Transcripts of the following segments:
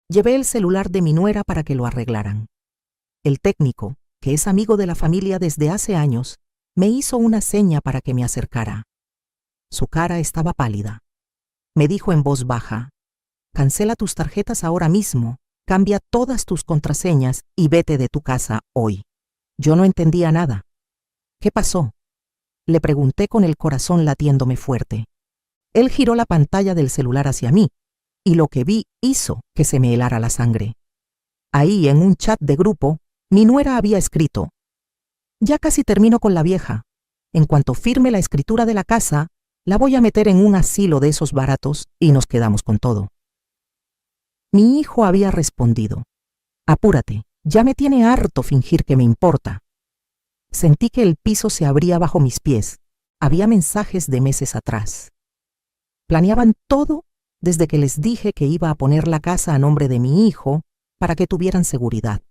Llevé el celular de mi nuera para que lo arreglaran. El técnico, que es amigo de la familia desde hace años, me hizo una seña para que me acercara. Su cara estaba pálida. Me dijo en voz baja: «Cancela tus tarjetas ahora mismo, cambia todas tus contraseñas y vete de tu casa hoy». Yo no entendía nada. «¿Qué pasó?», le pregunté con el corazón latiéndome fuerte. Él giró la pantalla del celular hacia mí, y lo que vi hizo que se me helara la sangre. Ahí, en un chat de grupo, mi nuera había escrito: «Ya casi termino con la vieja. En cuanto firme la escritura de la casa, la voy a meter en un asilo de esos baratos y nos quedamos con todo». Mi hijo había respondido: «Apúrate, ya me tiene harto fingir que me importa». Sentí que el piso se abría bajo mis pies. Había mensajes de meses atrás. Planeaban todo desde que les dije que iba a poner la casa a nombre de mi hijo para que tuvieran seguridad.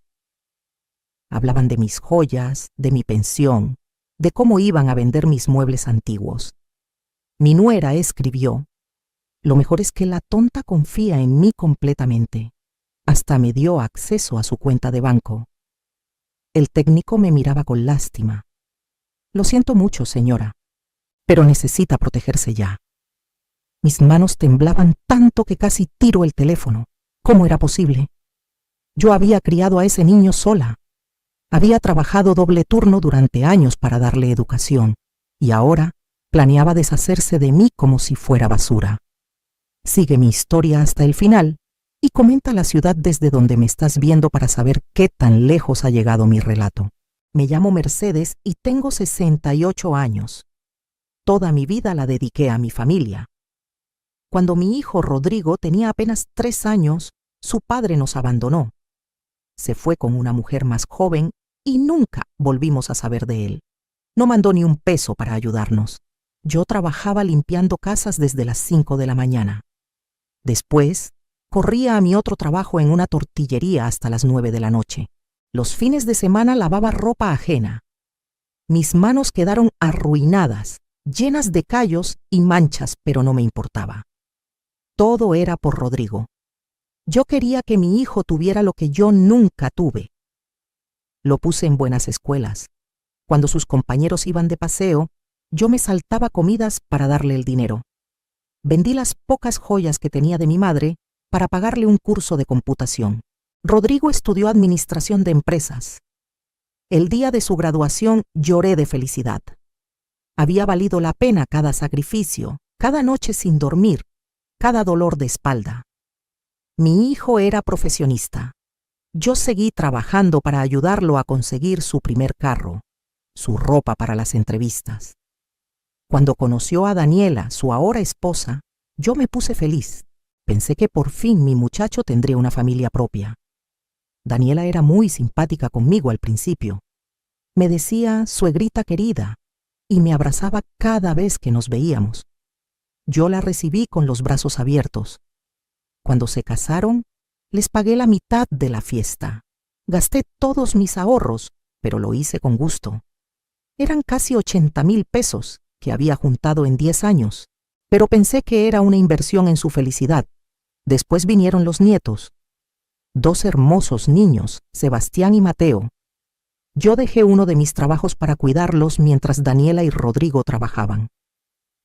Hablaban de mis joyas, de mi pensión, de cómo iban a vender mis muebles antiguos. Mi nuera escribió: «Lo mejor es que la tonta confía en mí completamente. Hasta me dio acceso a su cuenta de banco». El técnico me miraba con lástima. «Lo siento mucho, señora, pero necesita protegerse ya». Mis manos temblaban tanto que casi tiro el teléfono. ¿Cómo era posible? Yo había criado a ese niño sola. Había trabajado doble turno durante años para darle educación, y ahora planeaba deshacerse de mí como si fuera basura. Sigue mi historia hasta el final y comenta la ciudad desde donde me estás viendo para saber qué tan lejos ha llegado mi relato. Me llamo Mercedes y tengo 68 años. Toda mi vida la dediqué a mi familia. Cuando mi hijo Rodrigo tenía apenas 3 años, su padre nos abandonó. Se fue con una mujer más joven y nunca volvimos a saber de él. No mandó ni un peso para ayudarnos. Yo trabajaba limpiando casas desde las 5 de la mañana. Después, corría a mi otro trabajo en una tortillería hasta las 9 de la noche. Los fines de semana lavaba ropa ajena. Mis manos quedaron arruinadas, llenas de callos y manchas, pero no me importaba. Todo era por Rodrigo. Yo quería que mi hijo tuviera lo que yo nunca tuve. Lo puse en buenas escuelas. Cuando sus compañeros iban de paseo, yo me saltaba comidas para darle el dinero. Vendí las pocas joyas que tenía de mi madre para pagarle un curso de computación. Rodrigo estudió administración de empresas. El día de su graduación lloré de felicidad. Había valido la pena cada sacrificio, cada noche sin dormir, cada dolor de espalda. Mi hijo era profesionista. Yo seguí trabajando para ayudarlo a conseguir su primer carro, su ropa para las entrevistas. Cuando conoció a Daniela, su ahora esposa, yo me puse feliz. Pensé que por fin mi muchacho tendría una familia propia. Daniela era muy simpática conmigo al principio. Me decía «suegrita querida» y me abrazaba cada vez que nos veíamos. Yo la recibí con los brazos abiertos. Cuando se casaron, les pagué la mitad de la fiesta. Gasté todos mis ahorros, pero lo hice con gusto. Eran casi 80,000 pesos que había juntado en 10 años, pero pensé que era una inversión en su felicidad. Después vinieron los nietos. 2 hermosos niños, Sebastián y Mateo. Yo dejé uno de mis trabajos para cuidarlos mientras Daniela y Rodrigo trabajaban.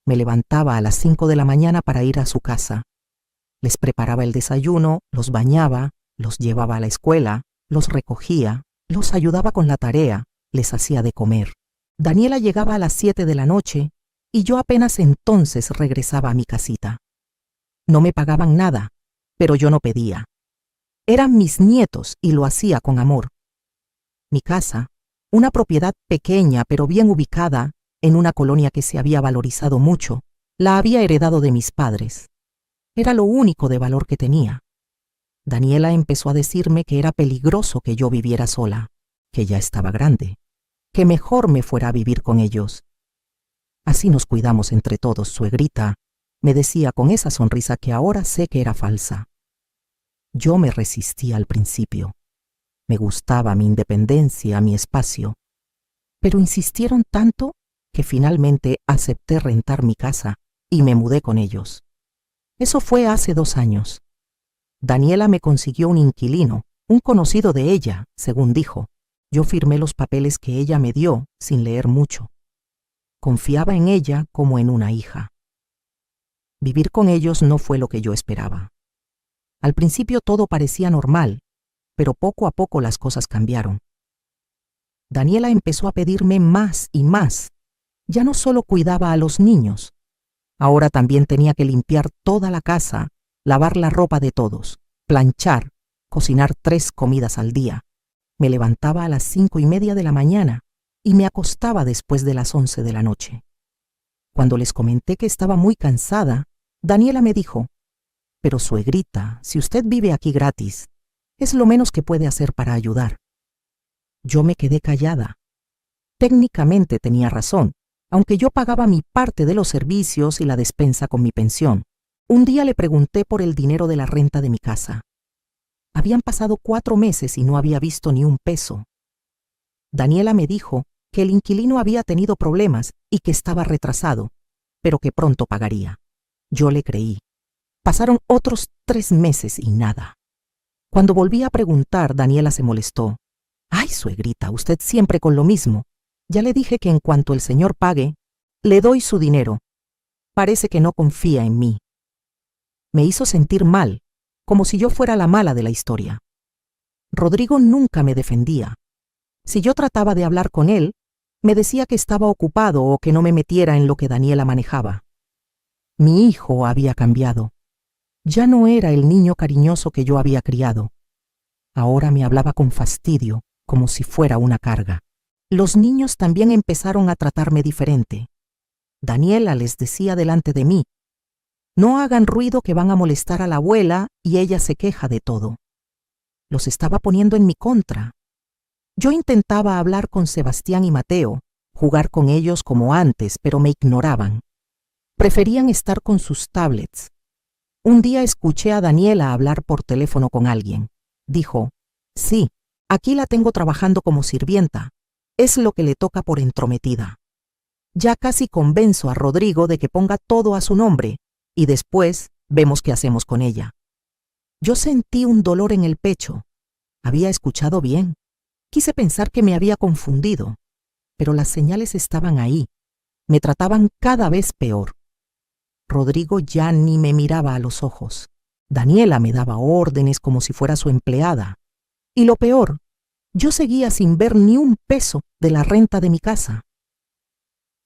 Me levantaba a las 5 de la mañana para ir a su casa. Les preparaba el desayuno, los bañaba, los llevaba a la escuela, los recogía, los ayudaba con la tarea, les hacía de comer. Daniela llegaba a las 7 de la noche y yo apenas entonces regresaba a mi casita. No me pagaban nada, pero yo no pedía. Eran mis nietos y lo hacía con amor. Mi casa, una propiedad pequeña pero bien ubicada, en una colonia que se había valorizado mucho, la había heredado de mis padres. Era lo único de valor que tenía. Daniela empezó a decirme que era peligroso que yo viviera sola, que ya estaba grande, que mejor me fuera a vivir con ellos. Así nos cuidamos entre todos, suegrita, me decía con esa sonrisa que ahora sé que era falsa. Yo me resistía al principio. Me gustaba mi independencia, mi espacio. Pero insistieron tanto que finalmente acepté rentar mi casa y me mudé con ellos. Eso fue hace 2 años. Daniela me consiguió un inquilino, un conocido de ella, según dijo. Yo firmé los papeles que ella me dio sin leer mucho. Confiaba en ella como en una hija. Vivir con ellos no fue lo que yo esperaba. Al principio todo parecía normal, pero poco a poco las cosas cambiaron. Daniela empezó a pedirme más y más. Ya no solo cuidaba a los niños, ahora también tenía que limpiar toda la casa, lavar la ropa de todos, planchar, cocinar 3 comidas al día. Me levantaba a las 5:30 de la mañana y me acostaba después de las 11 de la noche. Cuando les comenté que estaba muy cansada, Daniela me dijo: «Pero suegrita, si usted vive aquí gratis, es lo menos que puede hacer para ayudar». Yo me quedé callada. Técnicamente tenía razón, aunque yo pagaba mi parte de los servicios y la despensa con mi pensión. Un día le pregunté por el dinero de la renta de mi casa. Habían pasado 4 meses y no había visto ni un peso. Daniela me dijo que el inquilino había tenido problemas y que estaba retrasado, pero que pronto pagaría. Yo le creí. Pasaron otros 3 meses y nada. Cuando volví a preguntar, Daniela se molestó. «Ay, suegrita, usted siempre con lo mismo. Ya le dije que en cuanto el señor pague, le doy su dinero. Parece que no confía en mí». Me hizo sentir mal, como si yo fuera la mala de la historia. Rodrigo nunca me defendía. Si yo trataba de hablar con él, me decía que estaba ocupado o que no me metiera en lo que Daniela manejaba. Mi hijo había cambiado. Ya no era el niño cariñoso que yo había criado. Ahora me hablaba con fastidio, como si fuera una carga. Los niños también empezaron a tratarme diferente. Daniela les decía delante de mí: «No hagan ruido que van a molestar a la abuela y ella se queja de todo». Los estaba poniendo en mi contra. Yo intentaba hablar con Sebastián y Mateo, jugar con ellos como antes, pero me ignoraban. Preferían estar con sus tablets. Un día escuché a Daniela hablar por teléfono con alguien. Dijo: «Sí, aquí la tengo trabajando como sirvienta. Es lo que le toca por entrometida. Ya casi convenzo a Rodrigo de que ponga todo a su nombre y después vemos qué hacemos con ella». Yo sentí un dolor en el pecho. Había escuchado bien. Quise pensar que me había confundido, pero las señales estaban ahí. Me trataban cada vez peor. Rodrigo ya ni me miraba a los ojos. Daniela me daba órdenes como si fuera su empleada. Y lo peor, yo seguía sin ver ni un peso de la renta de mi casa.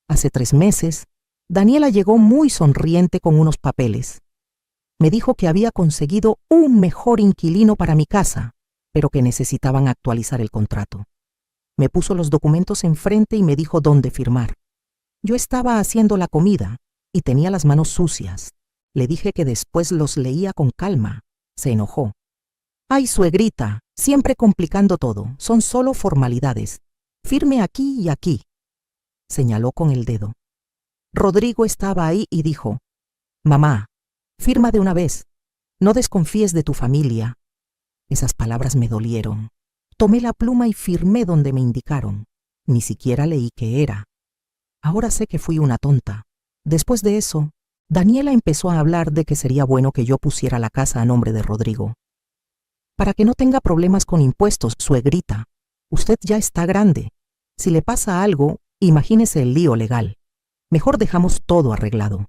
Hace 3 meses, Daniela llegó muy sonriente con unos papeles. Me dijo que había conseguido un mejor inquilino para mi casa, pero que necesitaban actualizar el contrato. Me puso los documentos enfrente y me dijo dónde firmar. Yo estaba haciendo la comida y tenía las manos sucias. Le dije que después los leía con calma. Se enojó. «Ay, suegrita, siempre complicando todo. Son solo formalidades. Firme aquí y aquí», señaló con el dedo. Rodrigo estaba ahí y dijo: «Mamá, firma de una vez. No desconfíes de tu familia». Esas palabras me dolieron. Tomé la pluma y firmé donde me indicaron. Ni siquiera leí qué era. Ahora sé que fui una tonta. Después de eso, Daniela empezó a hablar de que sería bueno que yo pusiera la casa a nombre de Rodrigo. «Para que no tenga problemas con impuestos, suegrita. Usted ya está grande. Si le pasa algo, imagínese el lío legal. Mejor dejamos todo arreglado».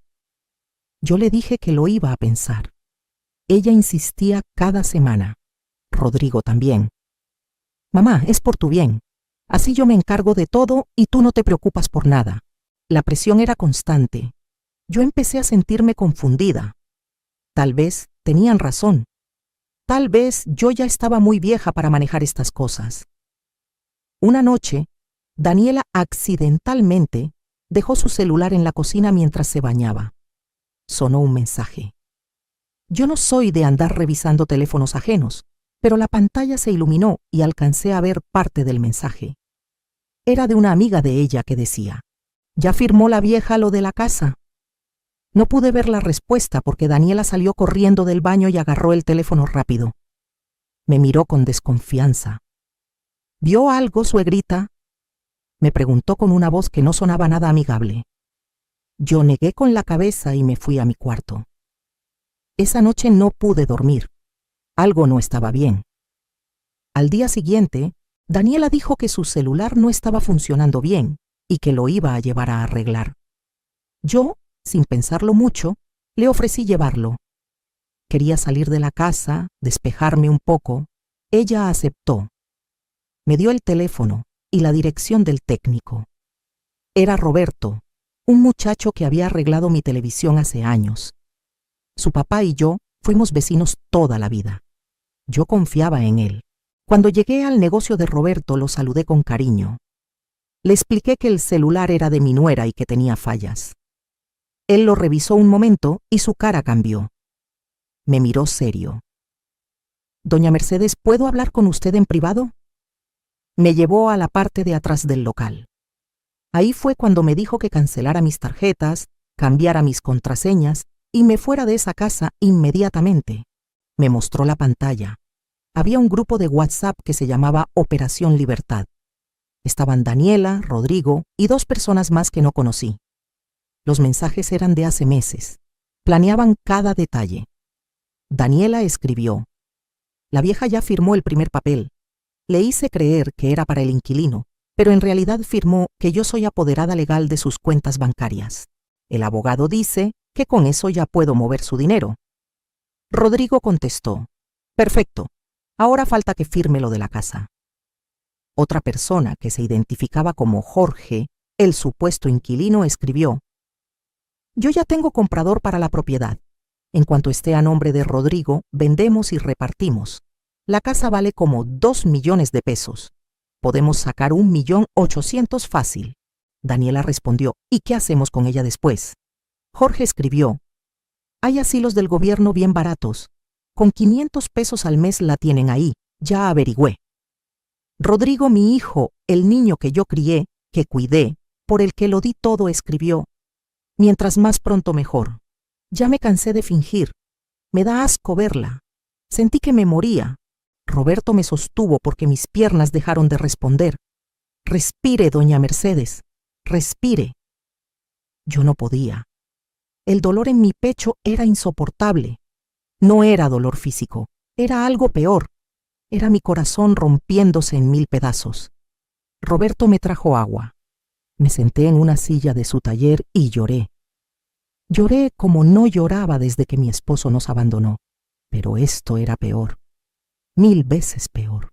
Yo le dije que lo iba a pensar. Ella insistía cada semana. Rodrigo también. «Mamá, es por tu bien. Así yo me encargo de todo y tú no te preocupas por nada». La presión era constante. Yo empecé a sentirme confundida. Tal vez tenían razón. Tal vez yo ya estaba muy vieja para manejar estas cosas. Una noche, Daniela accidentalmente dejó su celular en la cocina mientras se bañaba. Sonó un mensaje. Yo no soy de andar revisando teléfonos ajenos, pero la pantalla se iluminó y alcancé a ver parte del mensaje. Era de una amiga de ella que decía: «¿Ya firmó la vieja lo de la casa?». No pude ver la respuesta porque Daniela salió corriendo del baño y agarró el teléfono rápido. Me miró con desconfianza. «¿Vio algo, suegrita?», me preguntó con una voz que no sonaba nada amigable. Yo negué con la cabeza y me fui a mi cuarto. Esa noche no pude dormir. Algo no estaba bien. Al día siguiente, Daniela dijo que su celular no estaba funcionando bien y que lo iba a llevar a arreglar. Yo, sin pensarlo mucho, le ofrecí llevarlo. Quería salir de la casa, despejarme un poco. Ella aceptó. Me dio el teléfono y la dirección del técnico. Era Roberto, un muchacho que había arreglado mi televisión hace años. Su papá y yo fuimos vecinos toda la vida. Yo confiaba en él. Cuando llegué al negocio de Roberto, lo saludé con cariño. Le expliqué que el celular era de mi nuera y que tenía fallas. Él lo revisó un momento y su cara cambió. Me miró serio. «Doña Mercedes, ¿puedo hablar con usted en privado?» Me llevó a la parte de atrás del local. Ahí fue cuando me dijo que cancelara mis tarjetas, cambiara mis contraseñas y me fuera de esa casa inmediatamente. Me mostró la pantalla. Había un grupo de WhatsApp que se llamaba Operación Libertad. Estaban Daniela, Rodrigo y 2 personas más que no conocí. Los mensajes eran de hace meses. Planeaban cada detalle. Daniela escribió: «La vieja ya firmó el primer papel. Le hice creer que era para el inquilino, pero en realidad firmó que yo soy apoderada legal de sus cuentas bancarias. El abogado dice que con eso ya puedo mover su dinero». Rodrigo contestó: «Perfecto, ahora falta que firme lo de la casa». Otra persona, que se identificaba como Jorge, el supuesto inquilino, escribió: «Yo ya tengo comprador para la propiedad. En cuanto esté a nombre de Rodrigo, vendemos y repartimos. La casa vale como 2 millones de pesos. Podemos sacar 1.800.000 fácil». Daniela respondió: «¿Y qué hacemos con ella después?». Jorge escribió: «Hay asilos del gobierno bien baratos. Con 500 pesos al mes la tienen ahí, ya averigüé». Rodrigo, mi hijo, el niño que yo crié, que cuidé, por el que lo di todo, escribió: «Mientras más pronto mejor. Ya me cansé de fingir. Me da asco verla. Sentí que me moría. Roberto me sostuvo porque mis piernas dejaron de responder. Respire, doña Mercedes, respire». Yo no podía. El dolor en mi pecho era insoportable. No era dolor físico, era algo peor. Era mi corazón rompiéndose en 1000 pedazos. Roberto me trajo agua. Me senté en una silla de su taller y lloré. Lloré como no lloraba desde que mi esposo nos abandonó. Pero esto era peor. 1000 veces peor.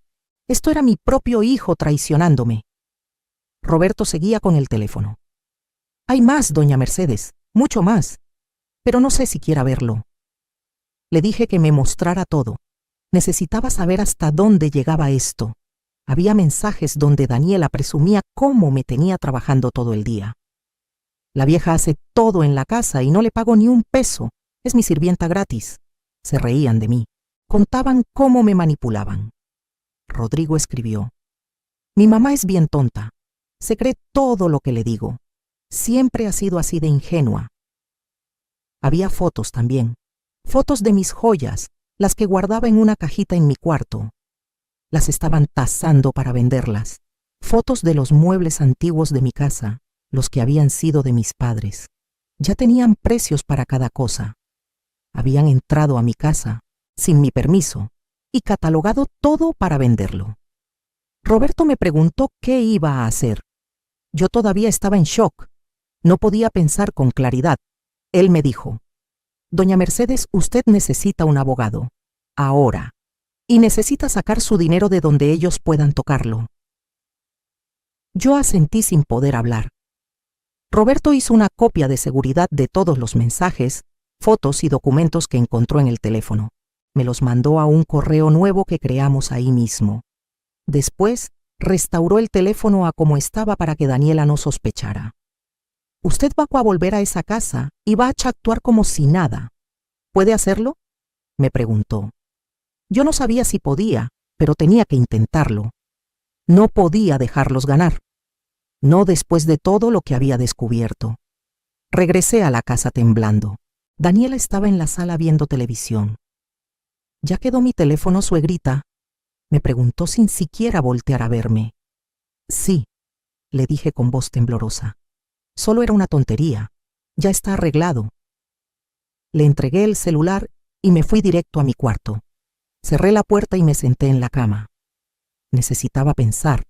Esto era mi propio hijo traicionándome. Roberto seguía con el teléfono. «Hay más, doña Mercedes, mucho más, pero no sé si quiera verlo». Le dije que me mostrara todo. Necesitaba saber hasta dónde llegaba esto. Había mensajes donde Daniela presumía cómo me tenía trabajando todo el día. «La vieja hace todo en la casa y no le pago ni un peso. Es mi sirvienta gratis». Se reían de mí. Contaban cómo me manipulaban. Rodrigo escribió: «Mi mamá es bien tonta. Se cree todo lo que le digo. Siempre ha sido así de ingenua». Había fotos también. Fotos de mis joyas, las que guardaba en una cajita en mi cuarto. Las estaban tasando para venderlas. Fotos de los muebles antiguos de mi casa, los que habían sido de mis padres. Ya tenían precios para cada cosa. Habían entrado a mi casa, sin mi permiso, y catalogado todo para venderlo. Roberto me preguntó qué iba a hacer. Yo todavía estaba en shock. No podía pensar con claridad. Él me dijo: «Doña Mercedes, usted necesita un abogado. Ahora. Y necesita sacar su dinero de donde ellos puedan tocarlo». Yo asentí sin poder hablar. Roberto hizo una copia de seguridad de todos los mensajes, fotos y documentos que encontró en el teléfono. Me los mandó a un correo nuevo que creamos ahí mismo. Después, restauró el teléfono a como estaba para que Daniela no sospechara. «Usted va a volver a esa casa y va a actuar como si nada. ¿Puede hacerlo?», me preguntó. Yo no sabía si podía, pero tenía que intentarlo. No podía dejarlos ganar. No después de todo lo que había descubierto. Regresé a la casa temblando. Daniela estaba en la sala viendo televisión. «¿Ya quedó mi teléfono, suegrita?», me preguntó sin siquiera voltear a verme. «Sí», le dije con voz temblorosa. «Solo era una tontería. Ya está arreglado». Le entregué el celular y me fui directo a mi cuarto. Cerré la puerta y me senté en la cama. Necesitaba pensar,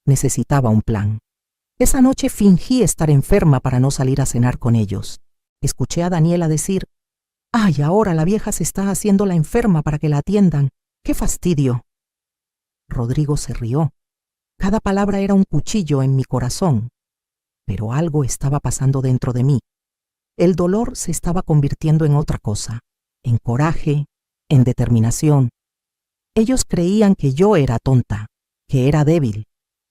necesitaba un plan. Esa noche fingí estar enferma para no salir a cenar con ellos. Escuché a Daniela decir: «Ay, ahora la vieja se está haciendo la enferma para que la atiendan. ¡Qué fastidio!». Rodrigo se rió. Cada palabra era un cuchillo en mi corazón. Pero algo estaba pasando dentro de mí. El dolor se estaba convirtiendo en otra cosa, en coraje, en determinación. Ellos creían que yo era tonta, que era débil,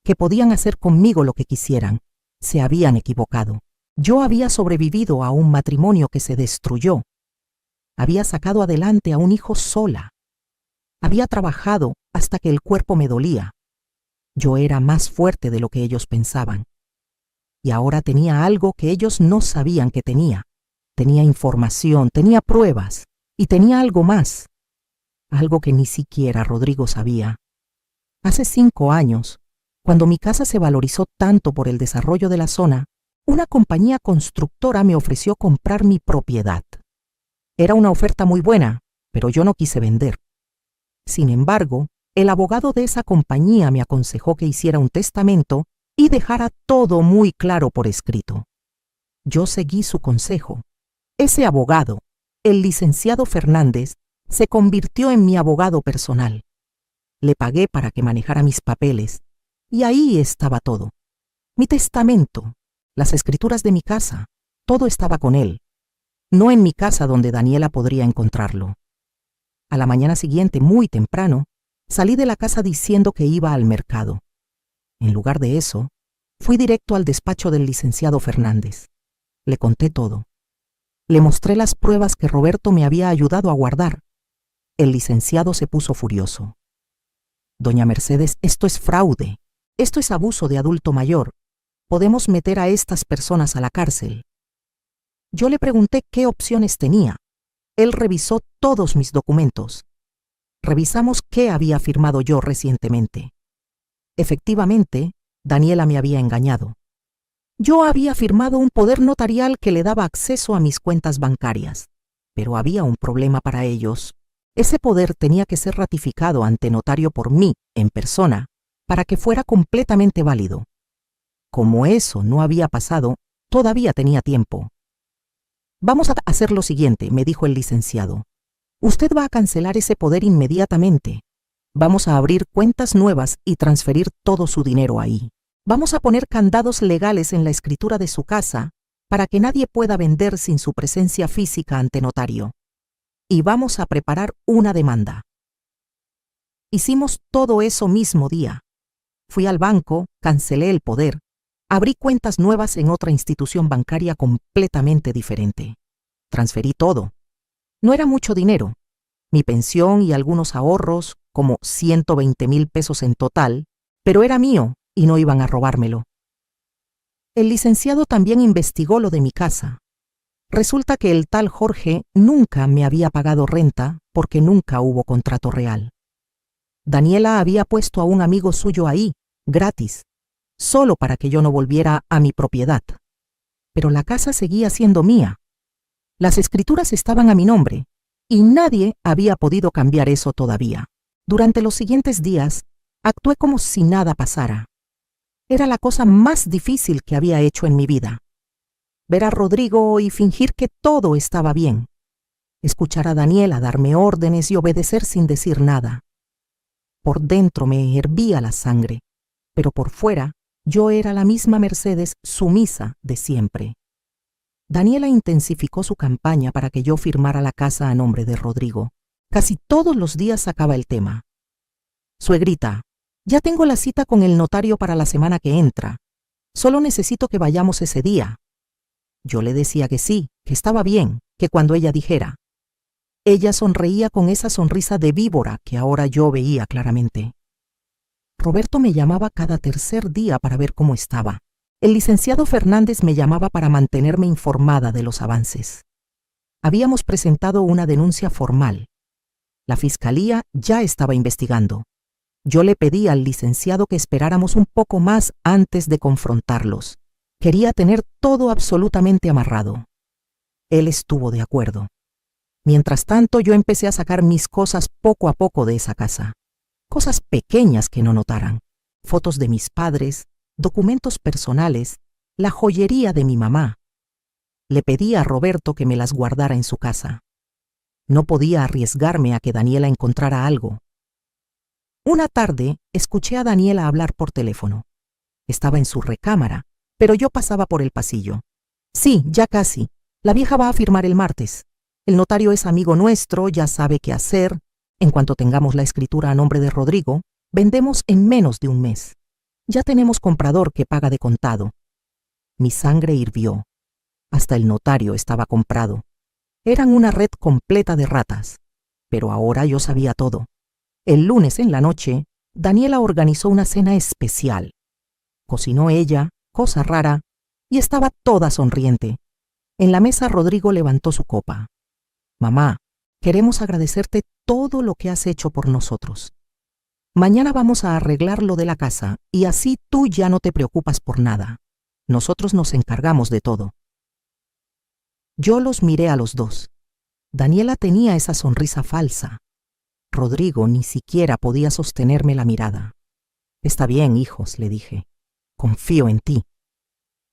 que podían hacer conmigo lo que quisieran. Se habían equivocado. Yo había sobrevivido a un matrimonio que se destruyó. Había sacado adelante a un hijo sola. Había trabajado hasta que el cuerpo me dolía. Yo era más fuerte de lo que ellos pensaban. Y ahora tenía algo que ellos no sabían que tenía. Tenía información, tenía pruebas, y tenía algo más. Algo que ni siquiera Rodrigo sabía. Hace 5 años, cuando mi casa se valorizó tanto por el desarrollo de la zona, una compañía constructora me ofreció comprar mi propiedad. Era una oferta muy buena, pero yo no quise vender. Sin embargo, el abogado de esa compañía me aconsejó que hiciera un testamento y dejara todo muy claro por escrito. Yo seguí su consejo. Ese abogado, el licenciado Fernández, se convirtió en mi abogado personal. Le pagué para que manejara mis papeles, y ahí estaba todo. Mi testamento, las escrituras de mi casa, todo estaba con él. No en mi casa donde Daniela podría encontrarlo. A la mañana siguiente, muy temprano, salí de la casa diciendo que iba al mercado. En lugar de eso, fui directo al despacho del licenciado Fernández. Le conté todo. Le mostré las pruebas que Roberto me había ayudado a guardar. El licenciado se puso furioso. «Doña Mercedes, esto es fraude. Esto es abuso de adulto mayor. Podemos meter a estas personas a la cárcel». Yo le pregunté qué opciones tenía. Él revisó todos mis documentos. Revisamos qué había firmado yo recientemente. Efectivamente, Daniela me había engañado. Yo había firmado un poder notarial que le daba acceso a mis cuentas bancarias. Pero había un problema para ellos. Ese poder tenía que ser ratificado ante notario por mí, en persona, para que fuera completamente válido. Como eso no había pasado, todavía tenía tiempo. «Vamos a hacer lo siguiente», me dijo el licenciado. «Usted va a cancelar ese poder inmediatamente. Vamos a abrir cuentas nuevas y transferir todo su dinero ahí. Vamos a poner candados legales en la escritura de su casa para que nadie pueda vender sin su presencia física ante notario. Y vamos a preparar una demanda». Hicimos todo eso mismo día. Fui al banco, cancelé el poder, abrí cuentas nuevas en otra institución bancaria completamente diferente. Transferí todo. No era mucho dinero. Mi pensión y algunos ahorros, como 120,000 pesos en total, pero era mío y no iban a robármelo. El licenciado también investigó lo de mi casa. Resulta que el tal Jorge nunca me había pagado renta porque nunca hubo contrato real. Daniela había puesto a un amigo suyo ahí, gratis, solo para que yo no volviera a mi propiedad. Pero la casa seguía siendo mía. Las escrituras estaban a mi nombre, y nadie había podido cambiar eso todavía. Durante los siguientes días, actué como si nada pasara. Era la cosa más difícil que había hecho en mi vida. Ver a Rodrigo y fingir que todo estaba bien. Escuchar a Daniela darme órdenes y obedecer sin decir nada. Por dentro me hervía la sangre, pero por fuera yo era la misma Mercedes sumisa de siempre. Daniela intensificó su campaña para que yo firmara la casa a nombre de Rodrigo. Casi todos los días sacaba el tema. «Suegrita, ya tengo la cita con el notario para la semana que entra. Solo necesito que vayamos ese día». Yo le decía que sí, que estaba bien, que cuando ella dijera. Ella sonreía con esa sonrisa de víbora que ahora yo veía claramente. Roberto me llamaba cada tercer día para ver cómo estaba. El licenciado Fernández me llamaba para mantenerme informada de los avances. Habíamos presentado una denuncia formal. La fiscalía ya estaba investigando. Yo le pedí al licenciado que esperáramos un poco más antes de confrontarlos. Quería tener todo absolutamente amarrado. Él estuvo de acuerdo. Mientras tanto, yo empecé a sacar mis cosas poco a poco de esa casa. Cosas pequeñas que no notaran. Fotos de mis padres, documentos personales, la joyería de mi mamá. Le pedí a Roberto que me las guardara en su casa. No podía arriesgarme a que Daniela encontrara algo. Una tarde, escuché a Daniela hablar por teléfono. Estaba en su recámara, pero yo pasaba por el pasillo. Sí, ya casi. La vieja va a firmar el martes. El notario es amigo nuestro, ya sabe qué hacer. En cuanto tengamos la escritura a nombre de Rodrigo, vendemos en menos de un mes. Ya tenemos comprador que paga de contado. Mi sangre hirvió. Hasta el notario estaba comprado. Eran una red completa de ratas. Pero ahora yo sabía todo. El lunes en la noche, Daniela organizó una cena especial. Cocinó ella, cosa rara, y estaba toda sonriente. En la mesa Rodrigo levantó su copa. Mamá, queremos agradecerte todo lo que has hecho por nosotros. Mañana vamos a arreglar lo de la casa y así tú ya no te preocupas por nada. Nosotros nos encargamos de todo. Yo los miré a los dos. Daniela tenía esa sonrisa falsa. Rodrigo ni siquiera podía sostenerme la mirada. Está bien, hijos, le dije. Confío en ti.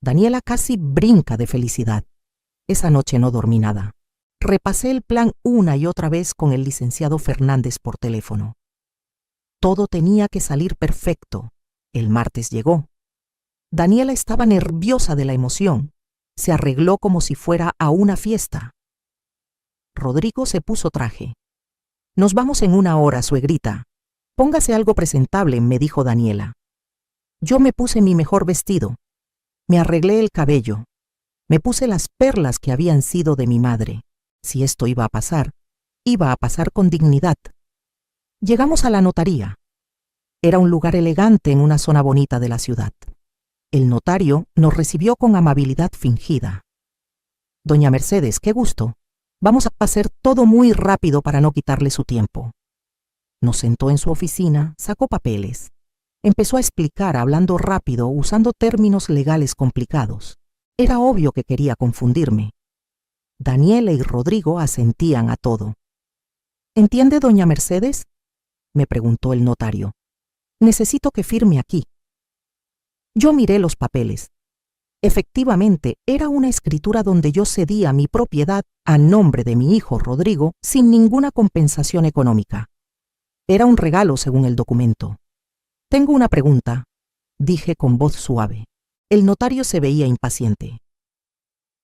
Daniela casi brinca de felicidad. Esa noche no dormí nada. Repasé el plan una y otra vez con el licenciado Fernández por teléfono. Todo tenía que salir perfecto. El martes llegó. Daniela estaba nerviosa de la emoción. Se arregló como si fuera a una fiesta. Rodrigo se puso traje. Nos vamos en 1 hora, suegrita. Póngase algo presentable, me dijo Daniela. Yo me puse mi mejor vestido. Me arreglé el cabello. Me puse las perlas que habían sido de mi madre. Si esto iba a pasar con dignidad. Llegamos a la notaría. Era un lugar elegante en una zona bonita de la ciudad. El notario nos recibió con amabilidad fingida. Doña Mercedes, qué gusto. Vamos a hacer todo muy rápido para no quitarle su tiempo. Nos sentó en su oficina, sacó papeles. Empezó a explicar hablando rápido, usando términos legales complicados. Era obvio que quería confundirme. Daniela y Rodrigo asentían a todo. ¿Entiende, doña Mercedes?, me preguntó el notario. Necesito que firme aquí. Yo miré los papeles. Efectivamente, era una escritura donde yo cedía mi propiedad a nombre de mi hijo Rodrigo sin ninguna compensación económica. Era un regalo según el documento. Tengo una pregunta, dije con voz suave. El notario se veía impaciente.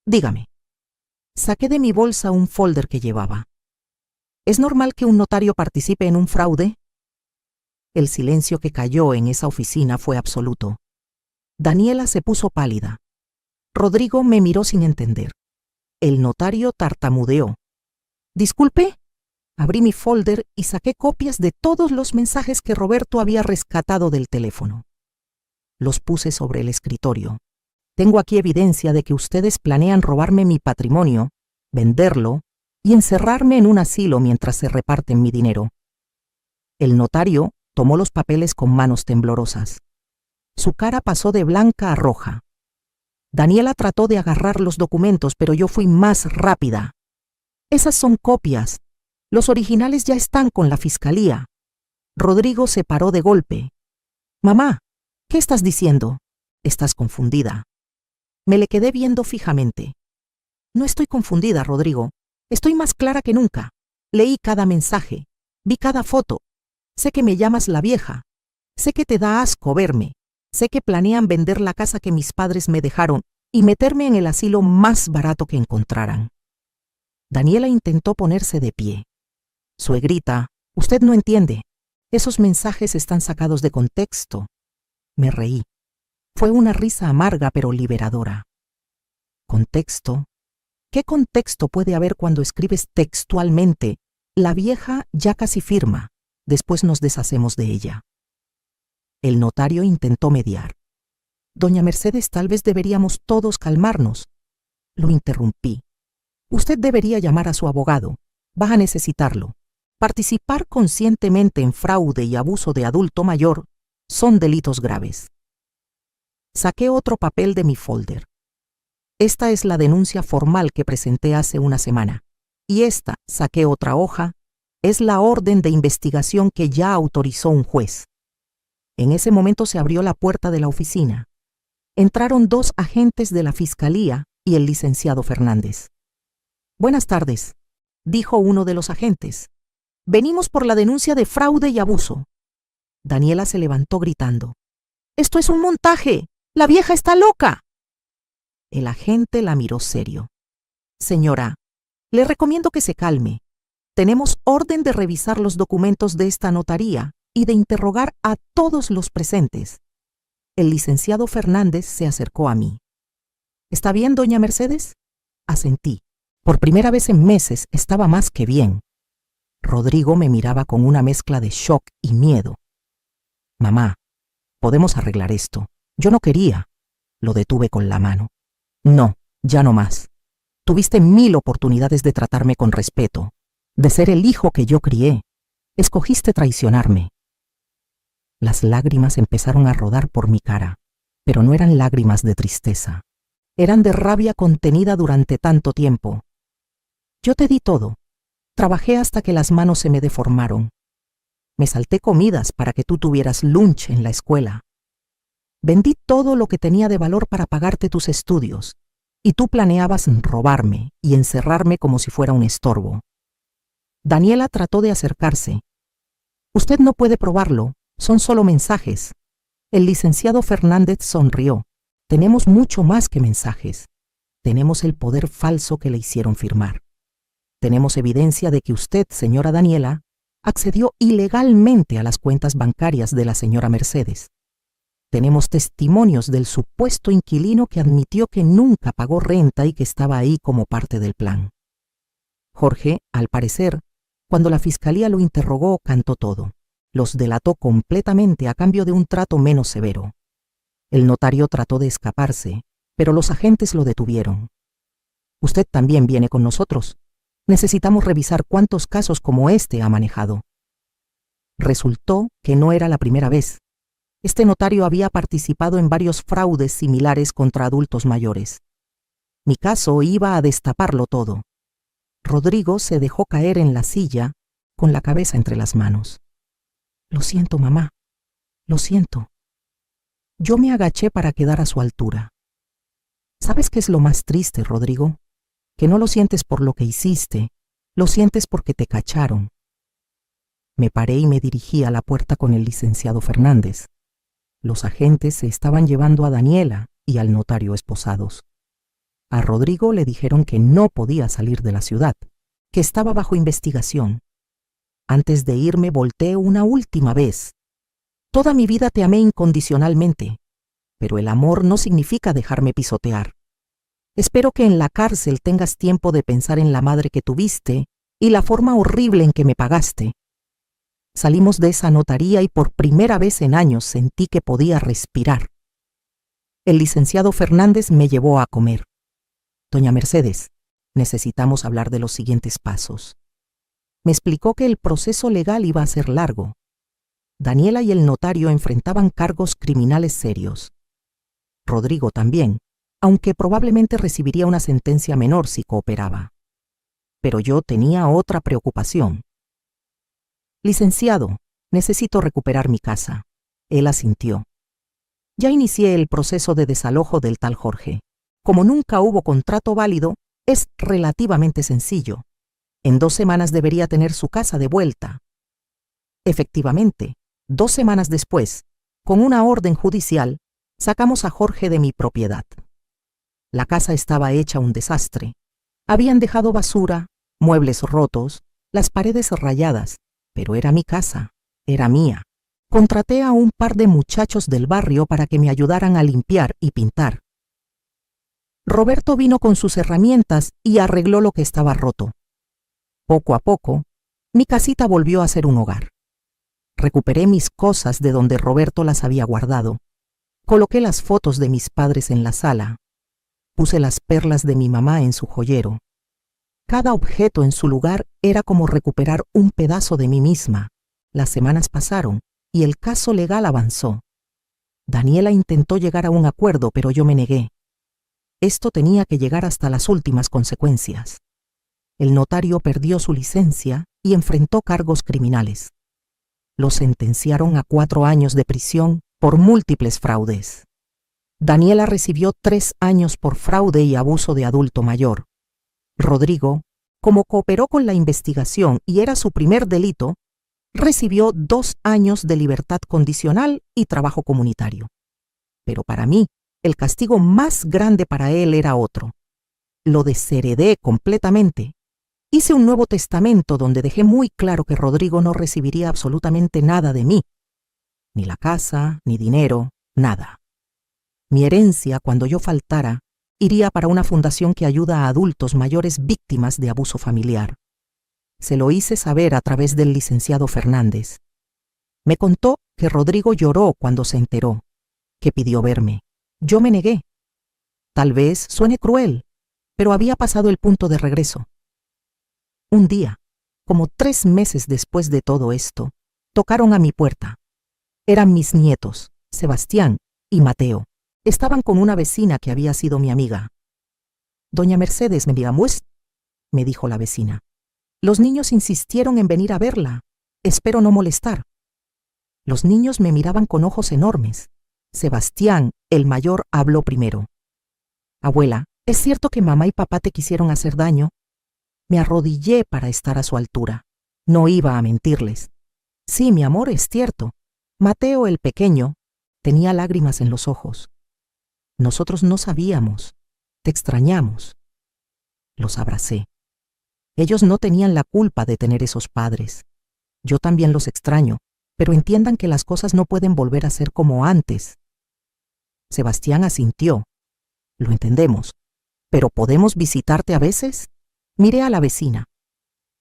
Dígame. Saqué de mi bolsa un folder que llevaba. ¿Es normal que un notario participe en un fraude? El silencio que cayó en esa oficina fue absoluto. Daniela se puso pálida. Rodrigo me miró sin entender. El notario tartamudeó. Disculpe. Abrí mi folder y saqué copias de todos los mensajes que Roberto había rescatado del teléfono. Los puse sobre el escritorio. Tengo aquí evidencia de que ustedes planean robarme mi patrimonio, venderlo y encerrarme en un asilo mientras se reparten mi dinero. El notario tomó los papeles con manos temblorosas. Su cara pasó de blanca a roja. Daniela trató de agarrar los documentos, pero yo fui más rápida. Esas son copias. Los originales ya están con la fiscalía. Rodrigo se paró de golpe. Mamá, ¿qué estás diciendo? Estás confundida. Me le quedé viendo fijamente. No estoy confundida, Rodrigo. Estoy más clara que nunca. Leí cada mensaje. Vi cada foto. Sé que me llamas la vieja. Sé que te da asco verme. Sé que planean vender la casa que mis padres me dejaron y meterme en el asilo más barato que encontraran. Daniela intentó ponerse de pie. Suegrita, usted no entiende. Esos mensajes están sacados de contexto. Me reí. Fue una risa amarga pero liberadora. ¿Contexto? ¿Qué contexto puede haber cuando escribes textualmente? La vieja ya casi firma. Después nos deshacemos de ella. El notario intentó mediar. Doña Mercedes, tal vez deberíamos todos calmarnos. Lo interrumpí. Usted debería llamar a su abogado. Va a necesitarlo. Participar conscientemente en fraude y abuso de adulto mayor son delitos graves. Saqué otro papel de mi folder. Esta es la denuncia formal que presenté hace una semana. Y esta, saqué otra hoja, es la orden de investigación que ya autorizó un juez. En ese momento se abrió la puerta de la oficina. Entraron 2 agentes de la Fiscalía y el licenciado Fernández. «Buenas tardes», dijo uno de los agentes. «Venimos por la denuncia de fraude y abuso». Daniela se levantó gritando: «¡Esto es un montaje! ¡La vieja está loca!». El agente la miró serio. «Señora, le recomiendo que se calme. Tenemos orden de revisar los documentos de esta notaría y de interrogar a todos los presentes». El licenciado Fernández se acercó a mí. «¿Está bien, doña Mercedes?». Asentí. Por primera vez en meses estaba más que bien. Rodrigo me miraba con una mezcla de shock y miedo. «Mamá, podemos arreglar esto. Yo no quería». Lo detuve con la mano. «No, ya no más. Tuviste 1000 oportunidades de tratarme con respeto, de ser el hijo que yo crié. Escogiste traicionarme». Las lágrimas empezaron a rodar por mi cara, pero no eran lágrimas de tristeza. Eran de rabia contenida durante tanto tiempo. «Yo te di todo. Trabajé hasta que las manos se me deformaron. Me salté comidas para que tú tuvieras lunch en la escuela. Vendí todo lo que tenía de valor para pagarte tus estudios, y tú planeabas robarme y encerrarme como si fuera un estorbo». Daniela trató de acercarse. «Usted no puede probarlo, son solo mensajes». El licenciado Fernández sonrió. «Tenemos mucho más que mensajes. Tenemos el poder falso que le hicieron firmar. Tenemos evidencia de que usted, señora Daniela, accedió ilegalmente a las cuentas bancarias de la señora Mercedes. Tenemos testimonios del supuesto inquilino que admitió que nunca pagó renta y que estaba ahí como parte del plan». Jorge, al parecer, cuando la fiscalía lo interrogó, cantó todo. Los delató completamente a cambio de un trato menos severo. El notario trató de escaparse, pero los agentes lo detuvieron. «Usted también viene con nosotros. Necesitamos revisar cuántos casos como este ha manejado». Resultó que no era la primera vez. Este notario había participado en varios fraudes similares contra adultos mayores. Mi caso iba a destaparlo todo. Rodrigo se dejó caer en la silla con la cabeza entre las manos. «Lo siento, mamá. Lo siento». Yo me agaché para quedar a su altura. ¿Sabes qué es lo más triste, Rodrigo? Que no lo sientes por lo que hiciste, lo sientes porque te cacharon. Me paré y me dirigí a la puerta con el licenciado Fernández. Los agentes se estaban llevando a Daniela y al notario esposados. A Rodrigo le dijeron que no podía salir de la ciudad, que estaba bajo investigación. Antes de irme volteé una última vez. Toda mi vida te amé incondicionalmente, pero el amor no significa dejarme pisotear. Espero que en la cárcel tengas tiempo de pensar en la madre que tuviste y la forma horrible en que me pagaste. Salimos de esa notaría y por primera vez en años sentí que podía respirar. El licenciado Fernández me llevó a comer. «Doña Mercedes, necesitamos hablar de los siguientes pasos». Me explicó que el proceso legal iba a ser largo. Daniela y el notario enfrentaban cargos criminales serios. Rodrigo también, aunque probablemente recibiría una sentencia menor si cooperaba. Pero yo tenía otra preocupación. «Licenciado, necesito recuperar mi casa». Él asintió. «Ya inicié el proceso de desalojo del tal Jorge. Como nunca hubo contrato válido, es relativamente sencillo. En 2 semanas debería tener su casa de vuelta». Efectivamente, 2 semanas después, con una orden judicial, sacamos a Jorge de mi propiedad. La casa estaba hecha un desastre. Habían dejado basura, muebles rotos, las paredes rayadas, pero era mi casa, era mía. Contraté a un par de muchachos del barrio para que me ayudaran a limpiar y pintar. Roberto vino con sus herramientas y arregló lo que estaba roto. Poco a poco, mi casita volvió a ser un hogar. Recuperé mis cosas de donde Roberto las había guardado. Coloqué las fotos de mis padres en la sala. Puse las perlas de mi mamá en su joyero. Cada objeto en su lugar era como recuperar un pedazo de mí misma. Las semanas pasaron y el caso legal avanzó. Daniela intentó llegar a un acuerdo, pero yo me negué. Esto tenía que llegar hasta las últimas consecuencias. El notario perdió su licencia y enfrentó cargos criminales. Lo sentenciaron a 4 años de prisión por múltiples fraudes. Daniela recibió 3 años por fraude y abuso de adulto mayor. Rodrigo, como cooperó con la investigación y era su primer delito, recibió 2 años de libertad condicional y trabajo comunitario. Pero para mí, el castigo más grande para él era otro. Lo desheredé completamente. Hice un nuevo testamento donde dejé muy claro que Rodrigo no recibiría absolutamente nada de mí. Ni la casa, ni dinero, nada. Mi herencia, cuando yo faltara, iría para una fundación que ayuda a adultos mayores víctimas de abuso familiar. Se lo hice saber a través del licenciado Fernández. Me contó que Rodrigo lloró cuando se enteró, que pidió verme. Yo me negué. Tal vez suene cruel, pero había pasado el punto de regreso. Un día, como 3 meses después de todo esto, tocaron a mi puerta. Eran mis nietos, Sebastián y Mateo. Estaban con una vecina que había sido mi amiga. «Doña Mercedes, ¿me digamos?», me dijo la vecina. «Los niños insistieron en venir a verla. Espero no molestar». Los niños me miraban con ojos enormes. Sebastián, el mayor, habló primero. «Abuela, ¿es cierto que mamá y papá te quisieron hacer daño?». Me arrodillé para estar a su altura. No iba a mentirles. «Sí, mi amor, es cierto». Mateo, el pequeño, tenía lágrimas en los ojos. «Nosotros no sabíamos. Te extrañamos». Los abracé. Ellos no tenían la culpa de tener esos padres. Yo también los extraño, pero entiendan que las cosas no pueden volver a ser como antes. Sebastián asintió. «Lo entendemos. ¿Pero podemos visitarte a veces?». Miré a la vecina.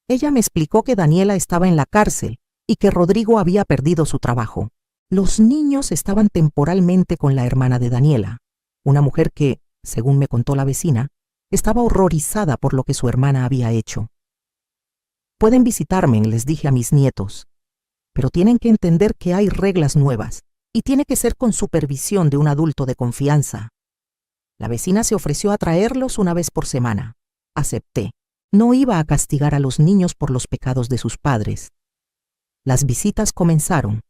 Ella me explicó que Daniela estaba en la cárcel y que Rodrigo había perdido su trabajo. Los niños estaban temporalmente con la hermana de Daniela, una mujer que, según me contó la vecina, estaba horrorizada por lo que su hermana había hecho. «Pueden visitarme», les dije a mis nietos, «pero tienen que entender que hay reglas nuevas y tiene que ser con supervisión de un adulto de confianza». La vecina se ofreció a traerlos una vez por semana. Acepté. No iba a castigar a los niños por los pecados de sus padres. Las visitas comenzaron.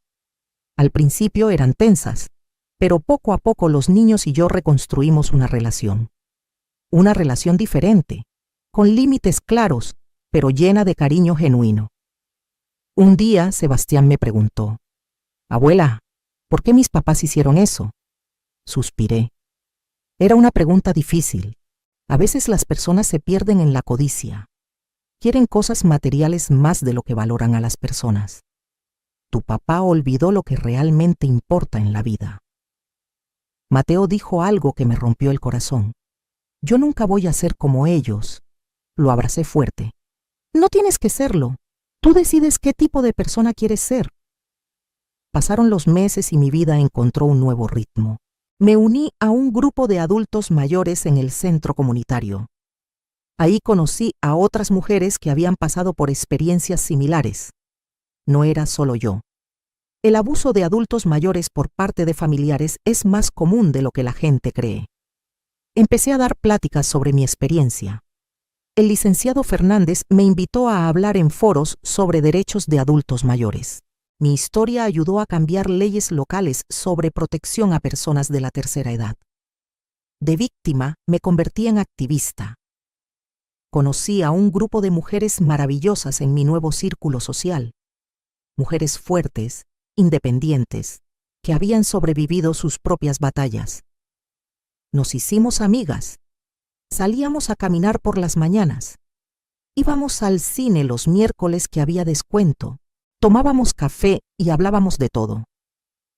Al principio eran tensas, pero poco a poco los niños y yo reconstruimos una relación. Una relación diferente, con límites claros, pero llena de cariño genuino. Un día Sebastián me preguntó: «Abuela, ¿por qué mis papás hicieron eso?». Suspiré. Era una pregunta difícil. A veces las personas se pierden en la codicia. Quieren cosas materiales más de lo que valoran a las personas. Tu papá olvidó lo que realmente importa en la vida. Mateo dijo algo que me rompió el corazón. «Yo nunca voy a ser como ellos». Lo abracé fuerte. «No tienes que serlo. Tú decides qué tipo de persona quieres ser». Pasaron los meses y mi vida encontró un nuevo ritmo. Me uní a un grupo de adultos mayores en el centro comunitario. Ahí conocí a otras mujeres que habían pasado por experiencias similares. No era solo yo. El abuso de adultos mayores por parte de familiares es más común de lo que la gente cree. Empecé a dar pláticas sobre mi experiencia. El licenciado Fernández me invitó a hablar en foros sobre derechos de adultos mayores. Mi historia ayudó a cambiar leyes locales sobre protección a personas de la tercera edad. De víctima me convertí en activista. Conocí a un grupo de mujeres maravillosas en mi nuevo círculo social. Mujeres fuertes, independientes, que habían sobrevivido sus propias batallas. Nos hicimos amigas. Salíamos a caminar por las mañanas. Íbamos al cine los miércoles que había descuento. Tomábamos café y hablábamos de todo.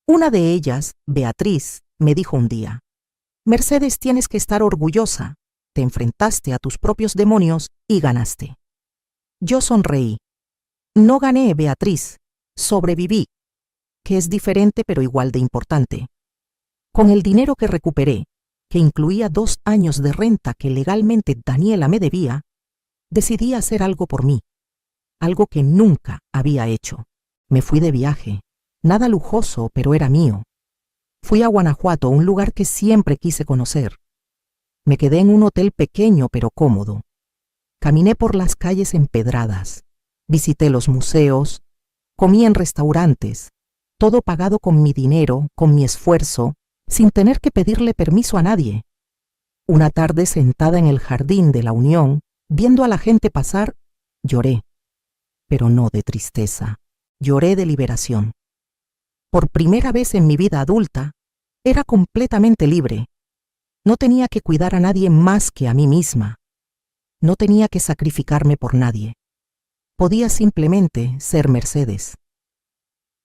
Una de ellas, Beatriz, me dijo un día: «Mercedes, tienes que estar orgullosa. Te enfrentaste a tus propios demonios y ganaste». Yo sonreí. No gané, Beatriz. Sobreviví, que es diferente pero igual de importante. Con el dinero que recuperé, que incluía 2 años de renta que legalmente Daniela me debía, decidí hacer algo por mí. Algo que nunca había hecho. Me fui de viaje. Nada lujoso, pero era mío. Fui a Guanajuato, un lugar que siempre quise conocer. Me quedé en un hotel pequeño pero cómodo. Caminé por las calles empedradas, visité los museos, comí en restaurantes, todo pagado con mi dinero, con mi esfuerzo, sin tener que pedirle permiso a nadie. Una tarde sentada en el jardín de la Unión, viendo a la gente pasar, lloré, pero no de tristeza, lloré de liberación. Por primera vez en mi vida adulta, era completamente libre. No tenía que cuidar a nadie más que a mí misma. No tenía que sacrificarme por nadie. Podía simplemente ser Mercedes.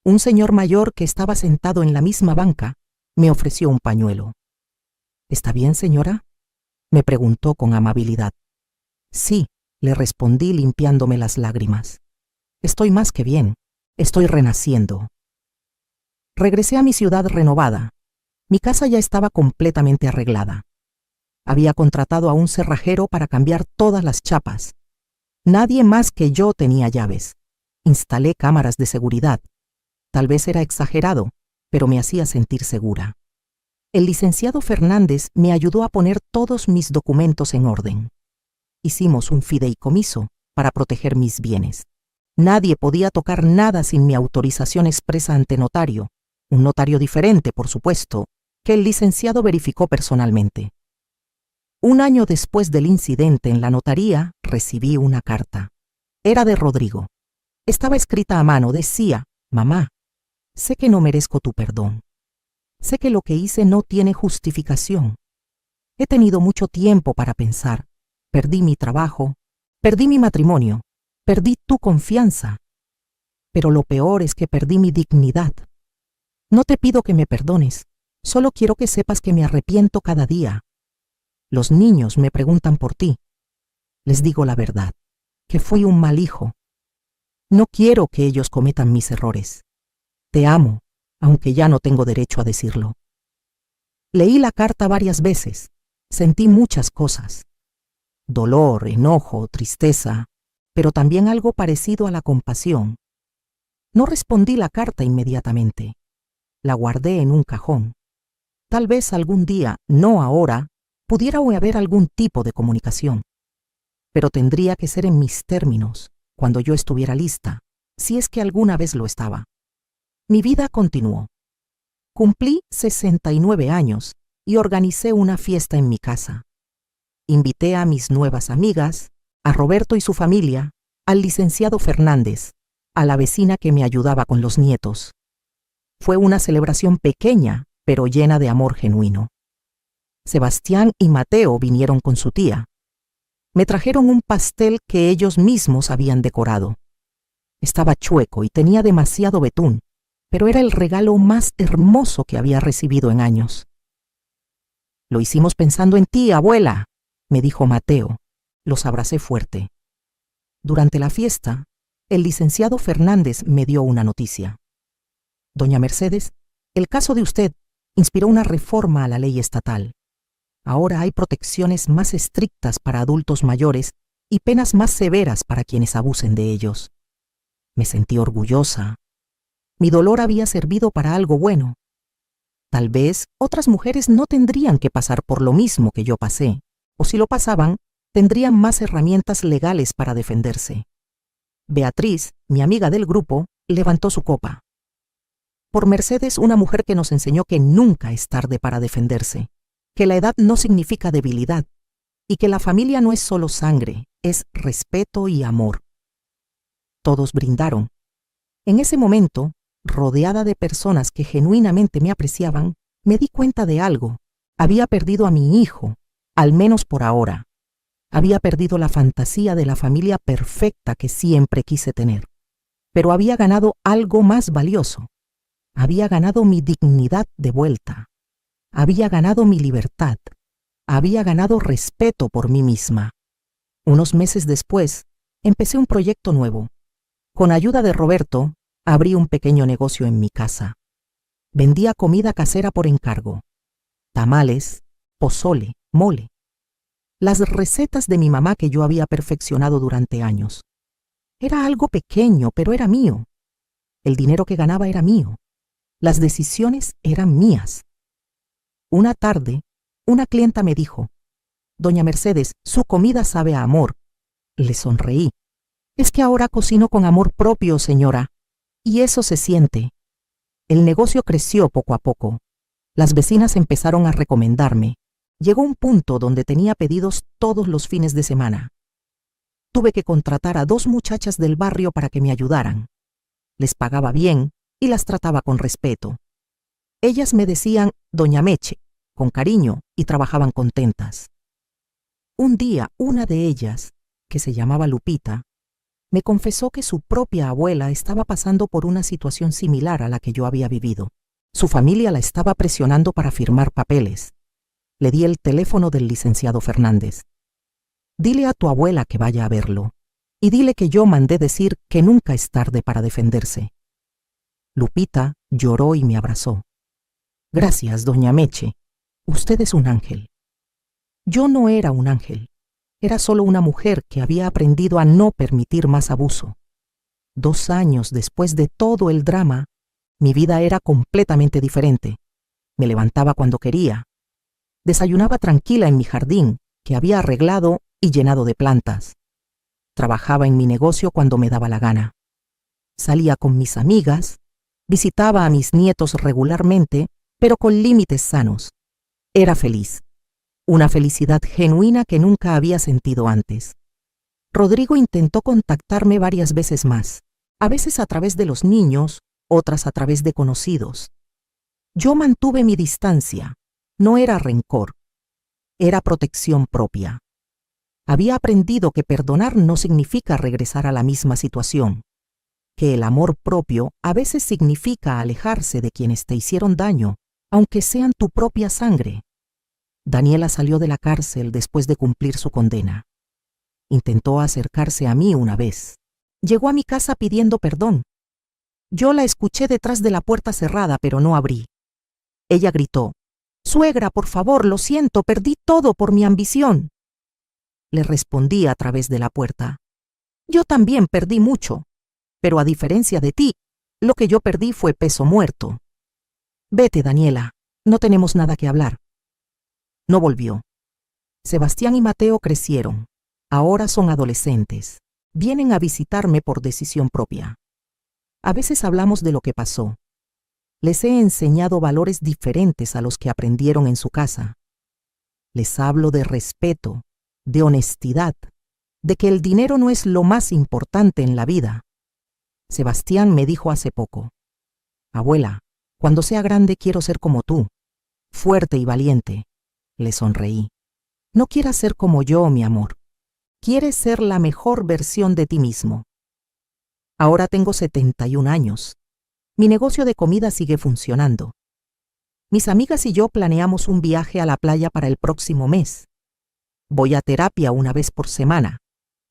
Un señor mayor que estaba sentado en la misma banca me ofreció un pañuelo. ¿Está bien, señora?, me preguntó con amabilidad. Sí, le respondí limpiándome las lágrimas. Estoy más que bien, estoy renaciendo. Regresé a mi ciudad renovada. Mi casa ya estaba completamente arreglada. Había contratado a un cerrajero para cambiar todas las chapas. Nadie más que yo tenía llaves. Instalé cámaras de seguridad. Tal vez era exagerado, pero me hacía sentir segura. El licenciado Fernández me ayudó a poner todos mis documentos en orden. Hicimos un fideicomiso para proteger mis bienes. Nadie podía tocar nada sin mi autorización expresa ante notario, un notario diferente, por supuesto, que el licenciado verificó personalmente. Un año después del incidente en la notaría, recibí una carta. Era de Rodrigo. Estaba escrita a mano, decía: «Mamá, sé que no merezco tu perdón. Sé que lo que hice no tiene justificación. He tenido mucho tiempo para pensar. Perdí mi trabajo, perdí mi matrimonio, perdí tu confianza. Pero lo peor es que perdí mi dignidad. No te pido que me perdones, solo quiero que sepas que me arrepiento cada día. Los niños me preguntan por ti. Les digo la verdad, que fui un mal hijo. No quiero que ellos cometan mis errores. Te amo, aunque ya no tengo derecho a decirlo». Leí la carta varias veces. Sentí muchas cosas. Dolor, enojo, tristeza, pero también algo parecido a la compasión. No respondí la carta inmediatamente. La guardé en un cajón. Tal vez algún día, no ahora, pudiera haber algún tipo de comunicación. Pero tendría que ser en mis términos, cuando yo estuviera lista, si es que alguna vez lo estaba. Mi vida continuó. Cumplí 69 años y organicé una fiesta en mi casa. Invité a mis nuevas amigas, a Roberto y su familia, al licenciado Fernández, a la vecina que me ayudaba con los nietos. Fue una celebración pequeña, pero llena de amor genuino. Sebastián y Mateo vinieron con su tía. Me trajeron un pastel que ellos mismos habían decorado. Estaba chueco y tenía demasiado betún, pero era el regalo más hermoso que había recibido en años. «Lo hicimos pensando en ti, abuela», me dijo Mateo. Los abracé fuerte. Durante la fiesta, el licenciado Fernández me dio una noticia. «Doña Mercedes, el caso de usted inspiró una reforma a la ley estatal. Ahora hay protecciones más estrictas para adultos mayores y penas más severas para quienes abusen de ellos». Me sentí orgullosa. Mi dolor había servido para algo bueno. Tal vez otras mujeres no tendrían que pasar por lo mismo que yo pasé, o si lo pasaban, tendrían más herramientas legales para defenderse. Beatriz, mi amiga del grupo, levantó su copa. Por Mercedes, una mujer que nos enseñó que nunca es tarde para defenderse, que la edad no significa debilidad y que la familia no es solo sangre, es respeto y amor. Todos brindaron. En ese momento, rodeada de personas que genuinamente me apreciaban, me di cuenta de algo. Había perdido a mi hijo, al menos por ahora. Había perdido la fantasía de la familia perfecta que siempre quise tener. Pero había ganado algo más valioso. Había ganado mi dignidad de vuelta. Había ganado mi libertad. Había ganado respeto por mí misma. Unos meses después, empecé un proyecto nuevo. Con ayuda de Roberto, abrí un pequeño negocio en mi casa. Vendía comida casera por encargo. Tamales, pozole, mole. Las recetas de mi mamá que yo había perfeccionado durante años. Era algo pequeño, pero era mío. El dinero que ganaba era mío. Las decisiones eran mías. Una tarde, una clienta me dijo: «Doña Mercedes, su comida sabe a amor. Le sonreí. Es que ahora cocino con amor propio, señora, y eso se siente. El negocio creció poco a poco. Las vecinas empezaron a recomendarme. Llegó un punto donde tenía pedidos todos los fines de semana. Tuve que contratar a 2 muchachas del barrio para que me ayudaran. Les pagaba bien y las trataba con respeto. Ellas me decían Doña Meche, con cariño, y trabajaban contentas. Un día, una de ellas, que se llamaba Lupita, me confesó que su propia abuela estaba pasando por una situación similar a la que yo había vivido. Su familia la estaba presionando para firmar papeles. Le di el teléfono del licenciado Fernández. Dile a tu abuela que vaya a verlo, y dile que yo mandé decir que nunca es tarde para defenderse. Lupita lloró y me abrazó. Gracias, doña Meche. Usted es un ángel. Yo no era un ángel. Era solo una mujer que había aprendido a no permitir más abuso. 2 años después de todo el drama, mi vida era completamente diferente. Me levantaba cuando quería. Desayunaba tranquila en mi jardín, que había arreglado y llenado de plantas. Trabajaba en mi negocio cuando me daba la gana. Salía con mis amigas, visitaba a mis nietos regularmente, pero con límites sanos. Era feliz. Una felicidad genuina que nunca había sentido antes. Rodrigo intentó contactarme varias veces más, a veces a través de los niños, otras a través de conocidos. Yo mantuve mi distancia. No era rencor, era protección propia. Había aprendido que perdonar no significa regresar a la misma situación, que el amor propio a veces significa alejarse de quienes te hicieron daño, aunque sean tu propia sangre. Daniela salió de la cárcel después de cumplir su condena. Intentó acercarse a mí una vez. Llegó a mi casa pidiendo perdón. Yo la escuché detrás de la puerta cerrada, pero no abrí. Ella gritó: «Suegra, por favor, lo siento, perdí todo por mi ambición». Le respondí a través de la puerta: «Yo también perdí mucho, pero a diferencia de ti, lo que yo perdí fue peso muerto. Vete, Daniela, no tenemos nada que hablar». No volvió. Sebastián y Mateo crecieron. Ahora son adolescentes. Vienen a visitarme por decisión propia. A veces hablamos de lo que pasó. Les he enseñado valores diferentes a los que aprendieron en su casa. Les hablo de respeto, de honestidad, de que el dinero no es lo más importante en la vida. Sebastián me dijo hace poco: «Abuela, cuando sea grande quiero ser como tú, fuerte y valiente». Le sonreí. «No quieras ser como yo, mi amor. Quieres ser la mejor versión de ti mismo». Ahora tengo 71 años. Mi negocio de comida sigue funcionando. Mis amigas y yo planeamos un viaje a la playa para el próximo mes. Voy a terapia una vez por semana,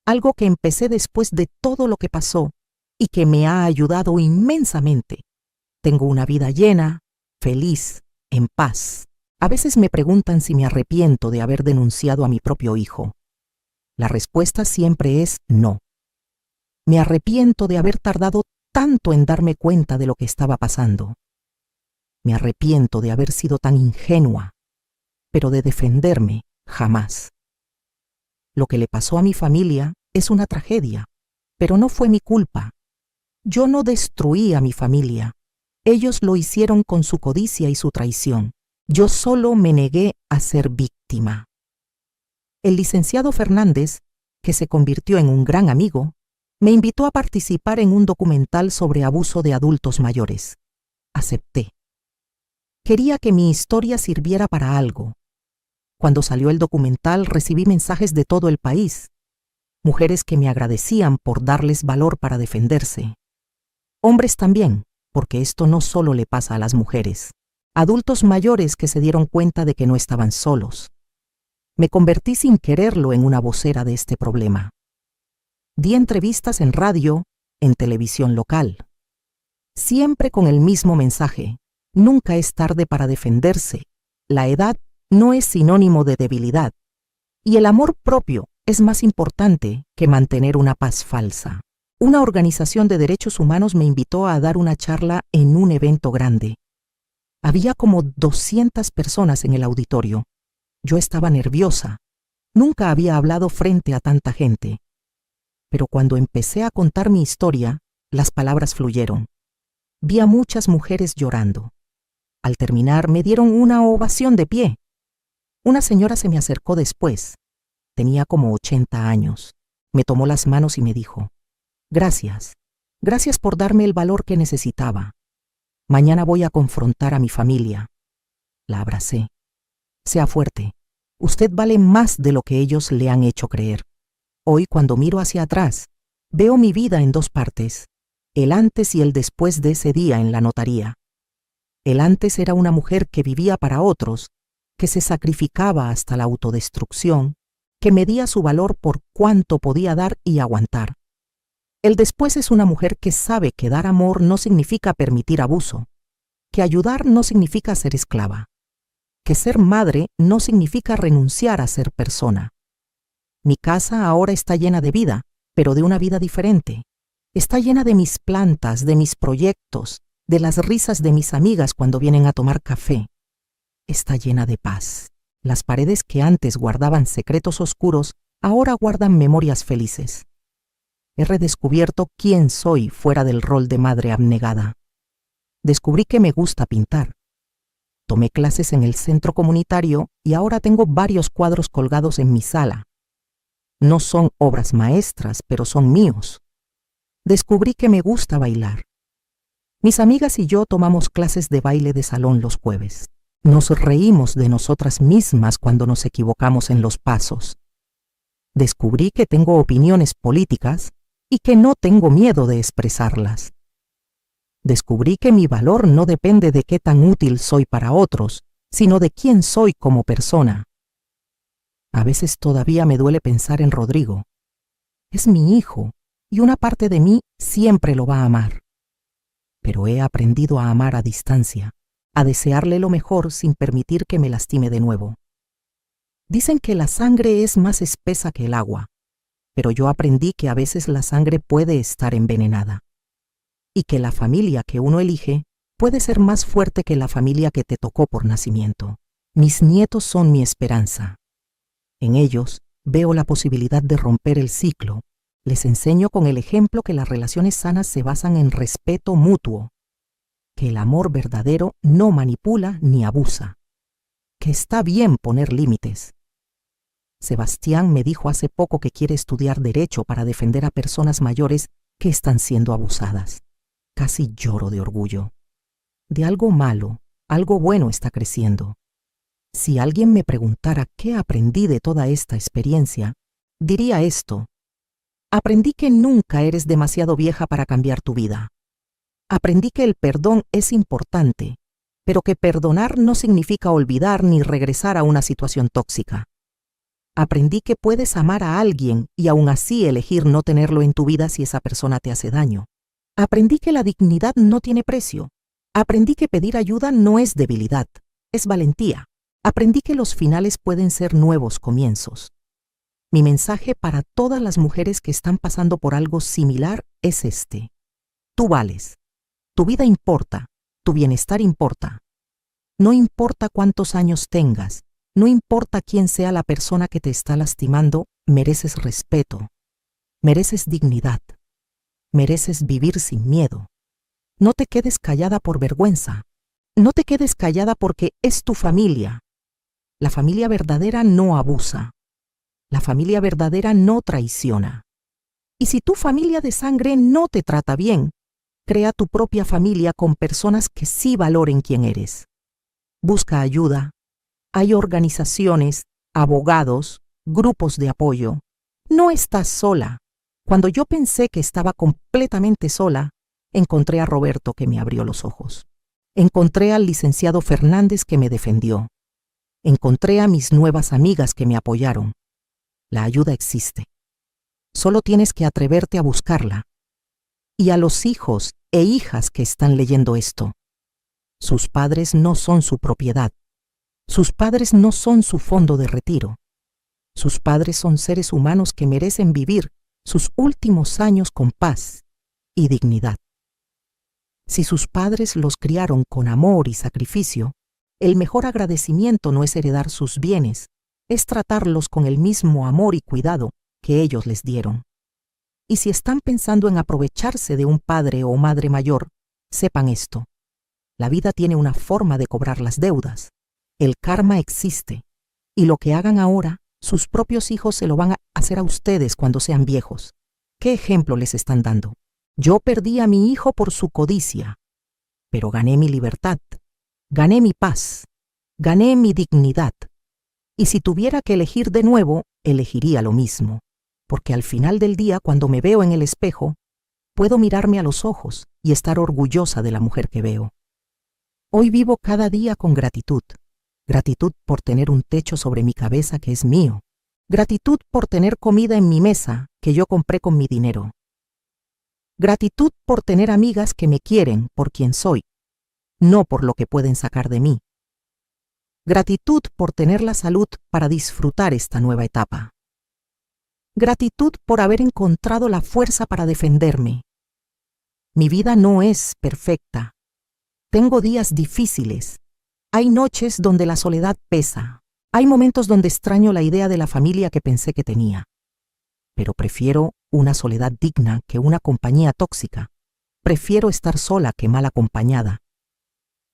algo que empecé después de todo lo que pasó y que me ha ayudado inmensamente. Tengo una vida llena, feliz, en paz. A veces me preguntan si me arrepiento de haber denunciado a mi propio hijo. La respuesta siempre es no. Me arrepiento de haber tardado tanto en darme cuenta de lo que estaba pasando. Me arrepiento de haber sido tan ingenua, pero de defenderme jamás. Lo que le pasó a mi familia es una tragedia, pero no fue mi culpa. Yo no destruí a mi familia. Ellos lo hicieron con su codicia y su traición. Yo solo me negué a ser víctima. El licenciado Fernández, que se convirtió en un gran amigo, me invitó a participar en un documental sobre abuso de adultos mayores. Acepté. Quería que mi historia sirviera para algo. Cuando salió el documental recibí mensajes de todo el país, mujeres que me agradecían por darles valor para defenderse. Hombres también, porque esto no solo le pasa a las mujeres. Adultos mayores que se dieron cuenta de que no estaban solos. Me convertí sin quererlo en una vocera de este problema. Di entrevistas en radio, en televisión local. Siempre con el mismo mensaje: nunca es tarde para defenderse. La edad no es sinónimo de debilidad. Y el amor propio es más importante que mantener una paz falsa. Una organización de derechos humanos me invitó a dar una charla en un evento grande. Había como 200 personas en el auditorio. Yo estaba nerviosa. Nunca había hablado frente a tanta gente. Pero cuando empecé a contar mi historia, las palabras fluyeron. Vi a muchas mujeres llorando. Al terminar, me dieron una ovación de pie. Una señora se me acercó después. Tenía como 80 años. Me tomó las manos y me dijo: «Gracias. Gracias por darme el valor que necesitaba. Mañana voy a confrontar a mi familia». La abracé. «Sea fuerte. Usted vale más de lo que ellos le han hecho creer». Hoy, cuando miro hacia atrás, veo mi vida en dos partes, el antes y el después de ese día en la notaría. El antes era una mujer que vivía para otros, que se sacrificaba hasta la autodestrucción, que medía su valor por cuánto podía dar y aguantar. El después es una mujer que sabe que dar amor no significa permitir abuso, que ayudar no significa ser esclava, que ser madre no significa renunciar a ser persona. Mi casa ahora está llena de vida, pero de una vida diferente. Está llena de mis plantas, de mis proyectos, de las risas de mis amigas cuando vienen a tomar café. Está llena de paz. Las paredes que antes guardaban secretos oscuros, ahora guardan memorias felices. He redescubierto quién soy fuera del rol de madre abnegada. Descubrí que me gusta pintar. Tomé clases en el centro comunitario y ahora tengo varios cuadros colgados en mi sala. No son obras maestras, pero son míos. Descubrí que me gusta bailar. Mis amigas y yo tomamos clases de baile de salón los jueves. Nos reímos de nosotras mismas cuando nos equivocamos en los pasos. Descubrí que tengo opiniones políticas y que no tengo miedo de expresarlas. Descubrí que mi valor no depende de qué tan útil soy para otros, sino de quién soy como persona. A veces todavía me duele pensar en Rodrigo. Es mi hijo y una parte de mí siempre lo va a amar. Pero he aprendido a amar a distancia, a desearle lo mejor sin permitir que me lastime de nuevo. Dicen que la sangre es más espesa que el agua, pero yo aprendí que a veces la sangre puede estar envenenada y que la familia que uno elige puede ser más fuerte que la familia que te tocó por nacimiento. Mis nietos son mi esperanza. En ellos veo la posibilidad de romper el ciclo. Les enseño con el ejemplo que las relaciones sanas se basan en respeto mutuo, que el amor verdadero no manipula ni abusa, que está bien poner límites. Sebastián me dijo hace poco que quiere estudiar Derecho para defender a personas mayores que están siendo abusadas. Casi lloro de orgullo. De algo malo, algo bueno está creciendo. Si alguien me preguntara qué aprendí de toda esta experiencia, diría esto: aprendí que nunca eres demasiado vieja para cambiar tu vida. Aprendí que el perdón es importante, pero que perdonar no significa olvidar ni regresar a una situación tóxica. Aprendí que puedes amar a alguien y aún así elegir no tenerlo en tu vida si esa persona te hace daño. Aprendí que la dignidad no tiene precio. Aprendí que pedir ayuda no es debilidad, es valentía. Aprendí que los finales pueden ser nuevos comienzos. Mi mensaje para todas las mujeres que están pasando por algo similar es este: tú vales. Tu vida importa, tu bienestar importa. No importa cuántos años tengas, no importa quién sea la persona que te está lastimando, mereces respeto, mereces dignidad, mereces vivir sin miedo. No te quedes callada por vergüenza, no te quedes callada porque es tu familia. La familia verdadera no abusa, la familia verdadera no traiciona. Y si tu familia de sangre no te trata bien, crea tu propia familia con personas que sí valoren quién eres. Busca ayuda. Hay organizaciones, abogados, grupos de apoyo. No estás sola. Cuando yo pensé que estaba completamente sola, encontré a Roberto que me abrió los ojos. Encontré al licenciado Fernández que me defendió. Encontré a mis nuevas amigas que me apoyaron. La ayuda existe. Solo tienes que atreverte a buscarla. Y a los hijos e hijas que están leyendo esto: sus padres no son su propiedad. Sus padres no son su fondo de retiro. Sus padres son seres humanos que merecen vivir sus últimos años con paz y dignidad. Si sus padres los criaron con amor y sacrificio, el mejor agradecimiento no es heredar sus bienes, es tratarlos con el mismo amor y cuidado que ellos les dieron. Y si están pensando en aprovecharse de un padre o madre mayor, sepan esto. La vida tiene una forma de cobrar las deudas. El karma existe. Y lo que hagan ahora, sus propios hijos se lo van a hacer a ustedes cuando sean viejos. ¿Qué ejemplo les están dando? Yo perdí a mi hijo por su codicia, pero gané mi libertad, gané mi paz, gané mi dignidad. Y si tuviera que elegir de nuevo, elegiría lo mismo, porque al final del día, cuando me veo en el espejo, puedo mirarme a los ojos y estar orgullosa de la mujer que veo. Hoy vivo cada día con gratitud. Gratitud por tener un techo sobre mi cabeza que es mío. Gratitud por tener comida en mi mesa que yo compré con mi dinero. Gratitud por tener amigas que me quieren por quien soy, no por lo que pueden sacar de mí. Gratitud por tener la salud para disfrutar esta nueva etapa. Gratitud por haber encontrado la fuerza para defenderme. Mi vida no es perfecta. Tengo días difíciles. Hay noches donde la soledad pesa. Hay momentos donde extraño la idea de la familia que pensé que tenía. Pero prefiero una soledad digna que una compañía tóxica. Prefiero estar sola que mal acompañada.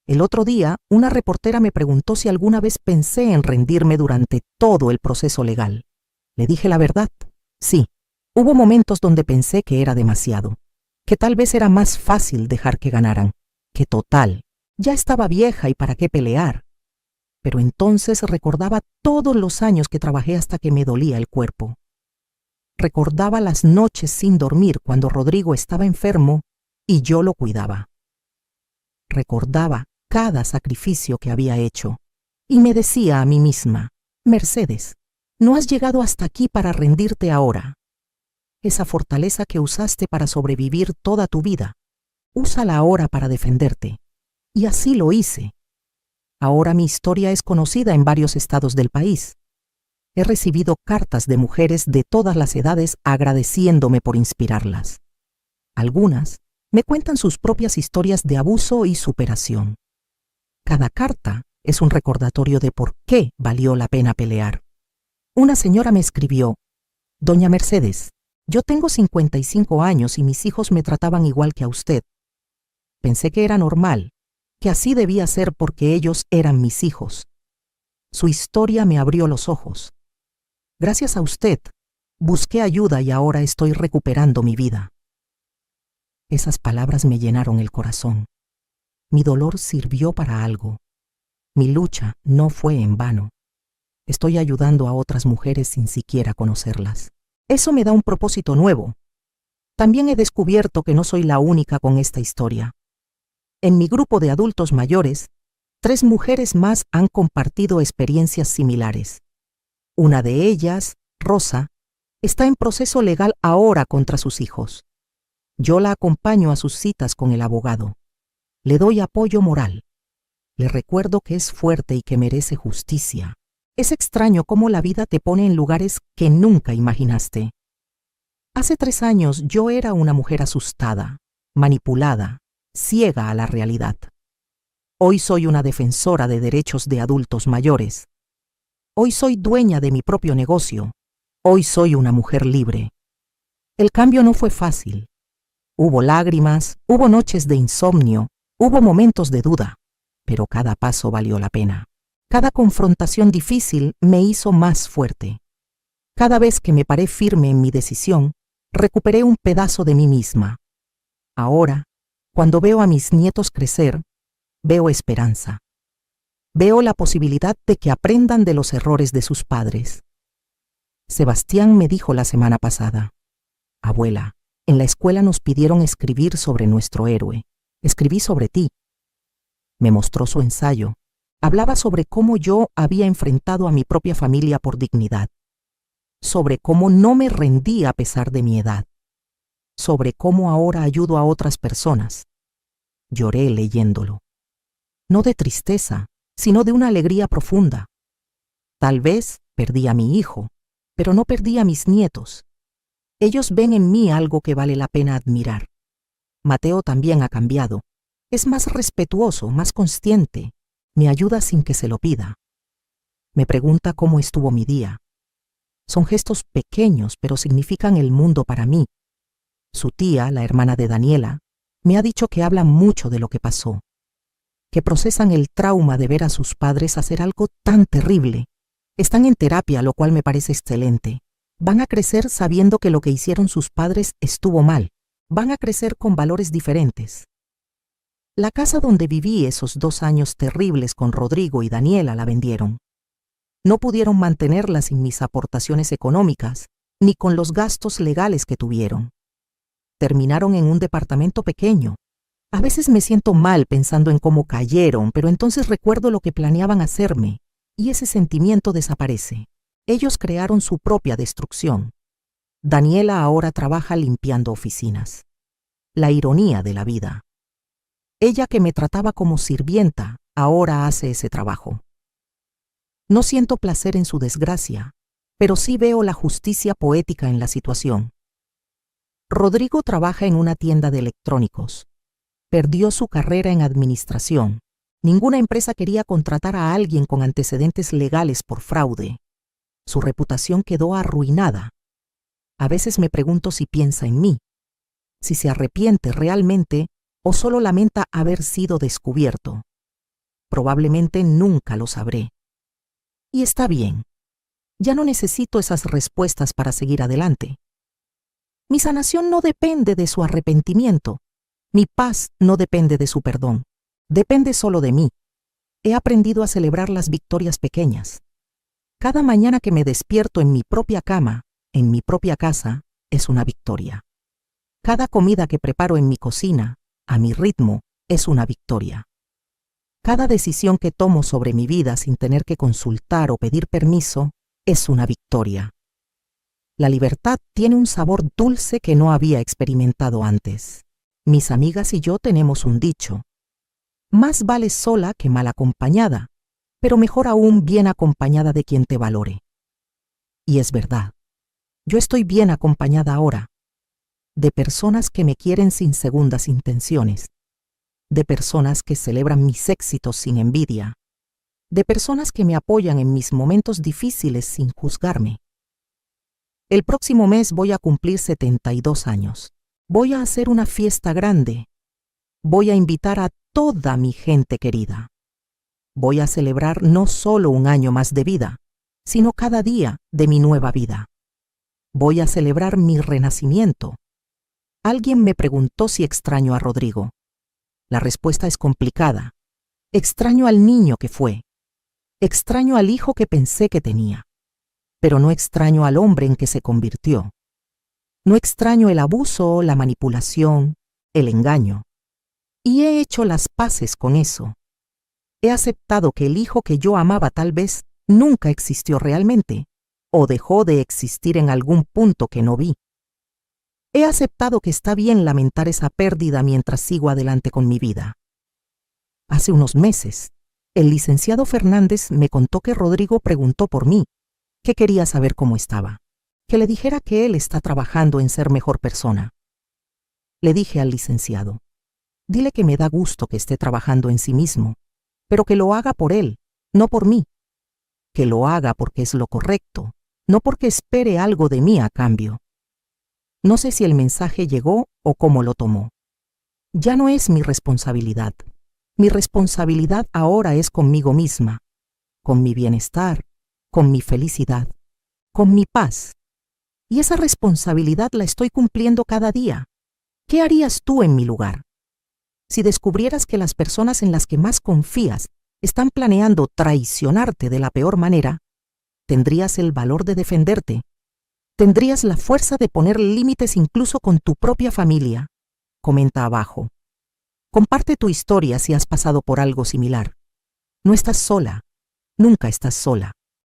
El otro día, una reportera me preguntó si alguna vez pensé en rendirme durante todo el proceso legal. Le dije la verdad. Sí, hubo momentos donde pensé que era demasiado, que tal vez era más fácil dejar que ganaran, que total, ya estaba vieja y para qué pelear. Pero entonces recordaba todos los años que trabajé hasta que me dolía el cuerpo. Recordaba las noches sin dormir cuando Rodrigo estaba enfermo y yo lo cuidaba. Recordaba cada sacrificio que había hecho y me decía a mí misma, Mercedes, no has llegado hasta aquí para rendirte ahora. Esa fortaleza que usaste para sobrevivir toda tu vida, úsala ahora para defenderte. Y así lo hice. Ahora mi historia es conocida en varios estados del país. He recibido cartas de mujeres de todas las edades agradeciéndome por inspirarlas. Algunas me cuentan sus propias historias de abuso y superación. Cada carta es un recordatorio de por qué valió la pena pelear. Una señora me escribió, Doña Mercedes, yo tengo 55 años y mis hijos me trataban igual que a usted. Pensé que era normal, que así debía ser porque ellos eran mis hijos. Su historia me abrió los ojos. Gracias a usted, busqué ayuda y ahora estoy recuperando mi vida. Esas palabras me llenaron el corazón. Mi dolor sirvió para algo. Mi lucha no fue en vano. Estoy ayudando a otras mujeres sin siquiera conocerlas. Eso me da un propósito nuevo. También he descubierto que no soy la única con esta historia. En mi grupo de adultos mayores, 3 mujeres más han compartido experiencias similares. Una de ellas, Rosa, está en proceso legal ahora contra sus hijos. Yo la acompaño a sus citas con el abogado. Le doy apoyo moral. Le recuerdo que es fuerte y que merece justicia. Es extraño cómo la vida te pone en lugares que nunca imaginaste. Hace 3 años yo era una mujer asustada, manipulada, ciega a la realidad. Hoy soy una defensora de derechos de adultos mayores. Hoy soy dueña de mi propio negocio. Hoy soy una mujer libre. El cambio no fue fácil. Hubo lágrimas, hubo noches de insomnio, hubo momentos de duda, pero cada paso valió la pena. Cada confrontación difícil me hizo más fuerte. Cada vez que me paré firme en mi decisión, recuperé un pedazo de mí misma. Ahora, cuando veo a mis nietos crecer, veo esperanza. Veo la posibilidad de que aprendan de los errores de sus padres. Sebastián me dijo la semana pasada, abuela, en la escuela nos pidieron escribir sobre nuestro héroe. Escribí sobre ti. Me mostró su ensayo. Hablaba sobre cómo yo había enfrentado a mi propia familia por dignidad. Sobre cómo no me rendí a pesar de mi edad. Sobre cómo ahora ayudo a otras personas. Lloré leyéndolo. No de tristeza, sino de una alegría profunda. Tal vez perdí a mi hijo, pero no perdí a mis nietos. Ellos ven en mí algo que vale la pena admirar. Mateo también ha cambiado. Es más respetuoso, más consciente. Me ayuda sin que se lo pida. Me pregunta cómo estuvo mi día. Son gestos pequeños, pero significan el mundo para mí. Su tía, la hermana de Daniela, me ha dicho que hablan mucho de lo que pasó, que procesan el trauma de ver a sus padres hacer algo tan terrible. Están en terapia, lo cual me parece excelente. Van a crecer sabiendo que lo que hicieron sus padres estuvo mal. Van a crecer con valores diferentes. La casa donde viví esos 2 años terribles con Rodrigo y Daniela la vendieron. No pudieron mantenerla sin mis aportaciones económicas, ni con los gastos legales que tuvieron. Terminaron en un departamento pequeño. A veces me siento mal pensando en cómo cayeron, pero entonces recuerdo lo que planeaban hacerme, y ese sentimiento desaparece. Ellos crearon su propia destrucción. Daniela ahora trabaja limpiando oficinas. La ironía de la vida. Ella que me trataba como sirvienta, ahora hace ese trabajo. No siento placer en su desgracia, pero sí veo la justicia poética en la situación. Rodrigo trabaja en una tienda de electrónicos. Perdió su carrera en administración. Ninguna empresa quería contratar a alguien con antecedentes legales por fraude. Su reputación quedó arruinada. A veces me pregunto si piensa en mí, si se arrepiente realmente o solo lamenta haber sido descubierto. Probablemente nunca lo sabré. Y está bien. Ya no necesito esas respuestas para seguir adelante. Mi sanación no depende de su arrepentimiento. Mi paz no depende de su perdón. Depende solo de mí. He aprendido a celebrar las victorias pequeñas. Cada mañana que me despierto en mi propia cama, en mi propia casa, es una victoria. Cada comida que preparo en mi cocina, a mi ritmo, es una victoria. Cada decisión que tomo sobre mi vida sin tener que consultar o pedir permiso, es una victoria. La libertad tiene un sabor dulce que no había experimentado antes. Mis amigas y yo tenemos un dicho: más vale sola que mal acompañada, pero mejor aún bien acompañada de quien te valore. Y es verdad. Yo estoy bien acompañada ahora, de personas que me quieren sin segundas intenciones, de personas que celebran mis éxitos sin envidia, de personas que me apoyan en mis momentos difíciles sin juzgarme. El próximo mes voy a cumplir 72 años. Voy a hacer una fiesta grande. Voy a invitar a toda mi gente querida. Voy a celebrar no solo un año más de vida, sino cada día de mi nueva vida. Voy a celebrar mi renacimiento. Alguien me preguntó si extraño a Rodrigo. La respuesta es complicada. Extraño al niño que fue. Extraño al hijo que pensé que tenía. Pero no extraño al hombre en que se convirtió. No extraño el abuso, la manipulación, el engaño. Y he hecho las paces con eso. He aceptado que el hijo que yo amaba tal vez nunca existió realmente, o dejó de existir en algún punto que no vi. He aceptado que está bien lamentar esa pérdida mientras sigo adelante con mi vida. Hace unos meses, el licenciado Fernández me contó que Rodrigo preguntó por mí, que quería saber cómo estaba, que le dijera que él está trabajando en ser mejor persona. Le dije al licenciado: dile que me da gusto que esté trabajando en sí mismo, pero que lo haga por él, no por mí. Que lo haga porque es lo correcto, no porque espere algo de mí a cambio. No sé si el mensaje llegó o cómo lo tomó. Ya no es mi responsabilidad. Mi responsabilidad ahora es conmigo misma, con mi bienestar, con mi felicidad, con mi paz. Y esa responsabilidad la estoy cumpliendo cada día. ¿Qué harías tú en mi lugar? Si descubrieras que las personas en las que más confías están planeando traicionarte de la peor manera, ¿tendrías el valor de defenderte? ¿Tendrías la fuerza de poner límites incluso con tu propia familia? Comenta abajo. Comparte tu historia si has pasado por algo similar. No estás sola. Nunca estás sola.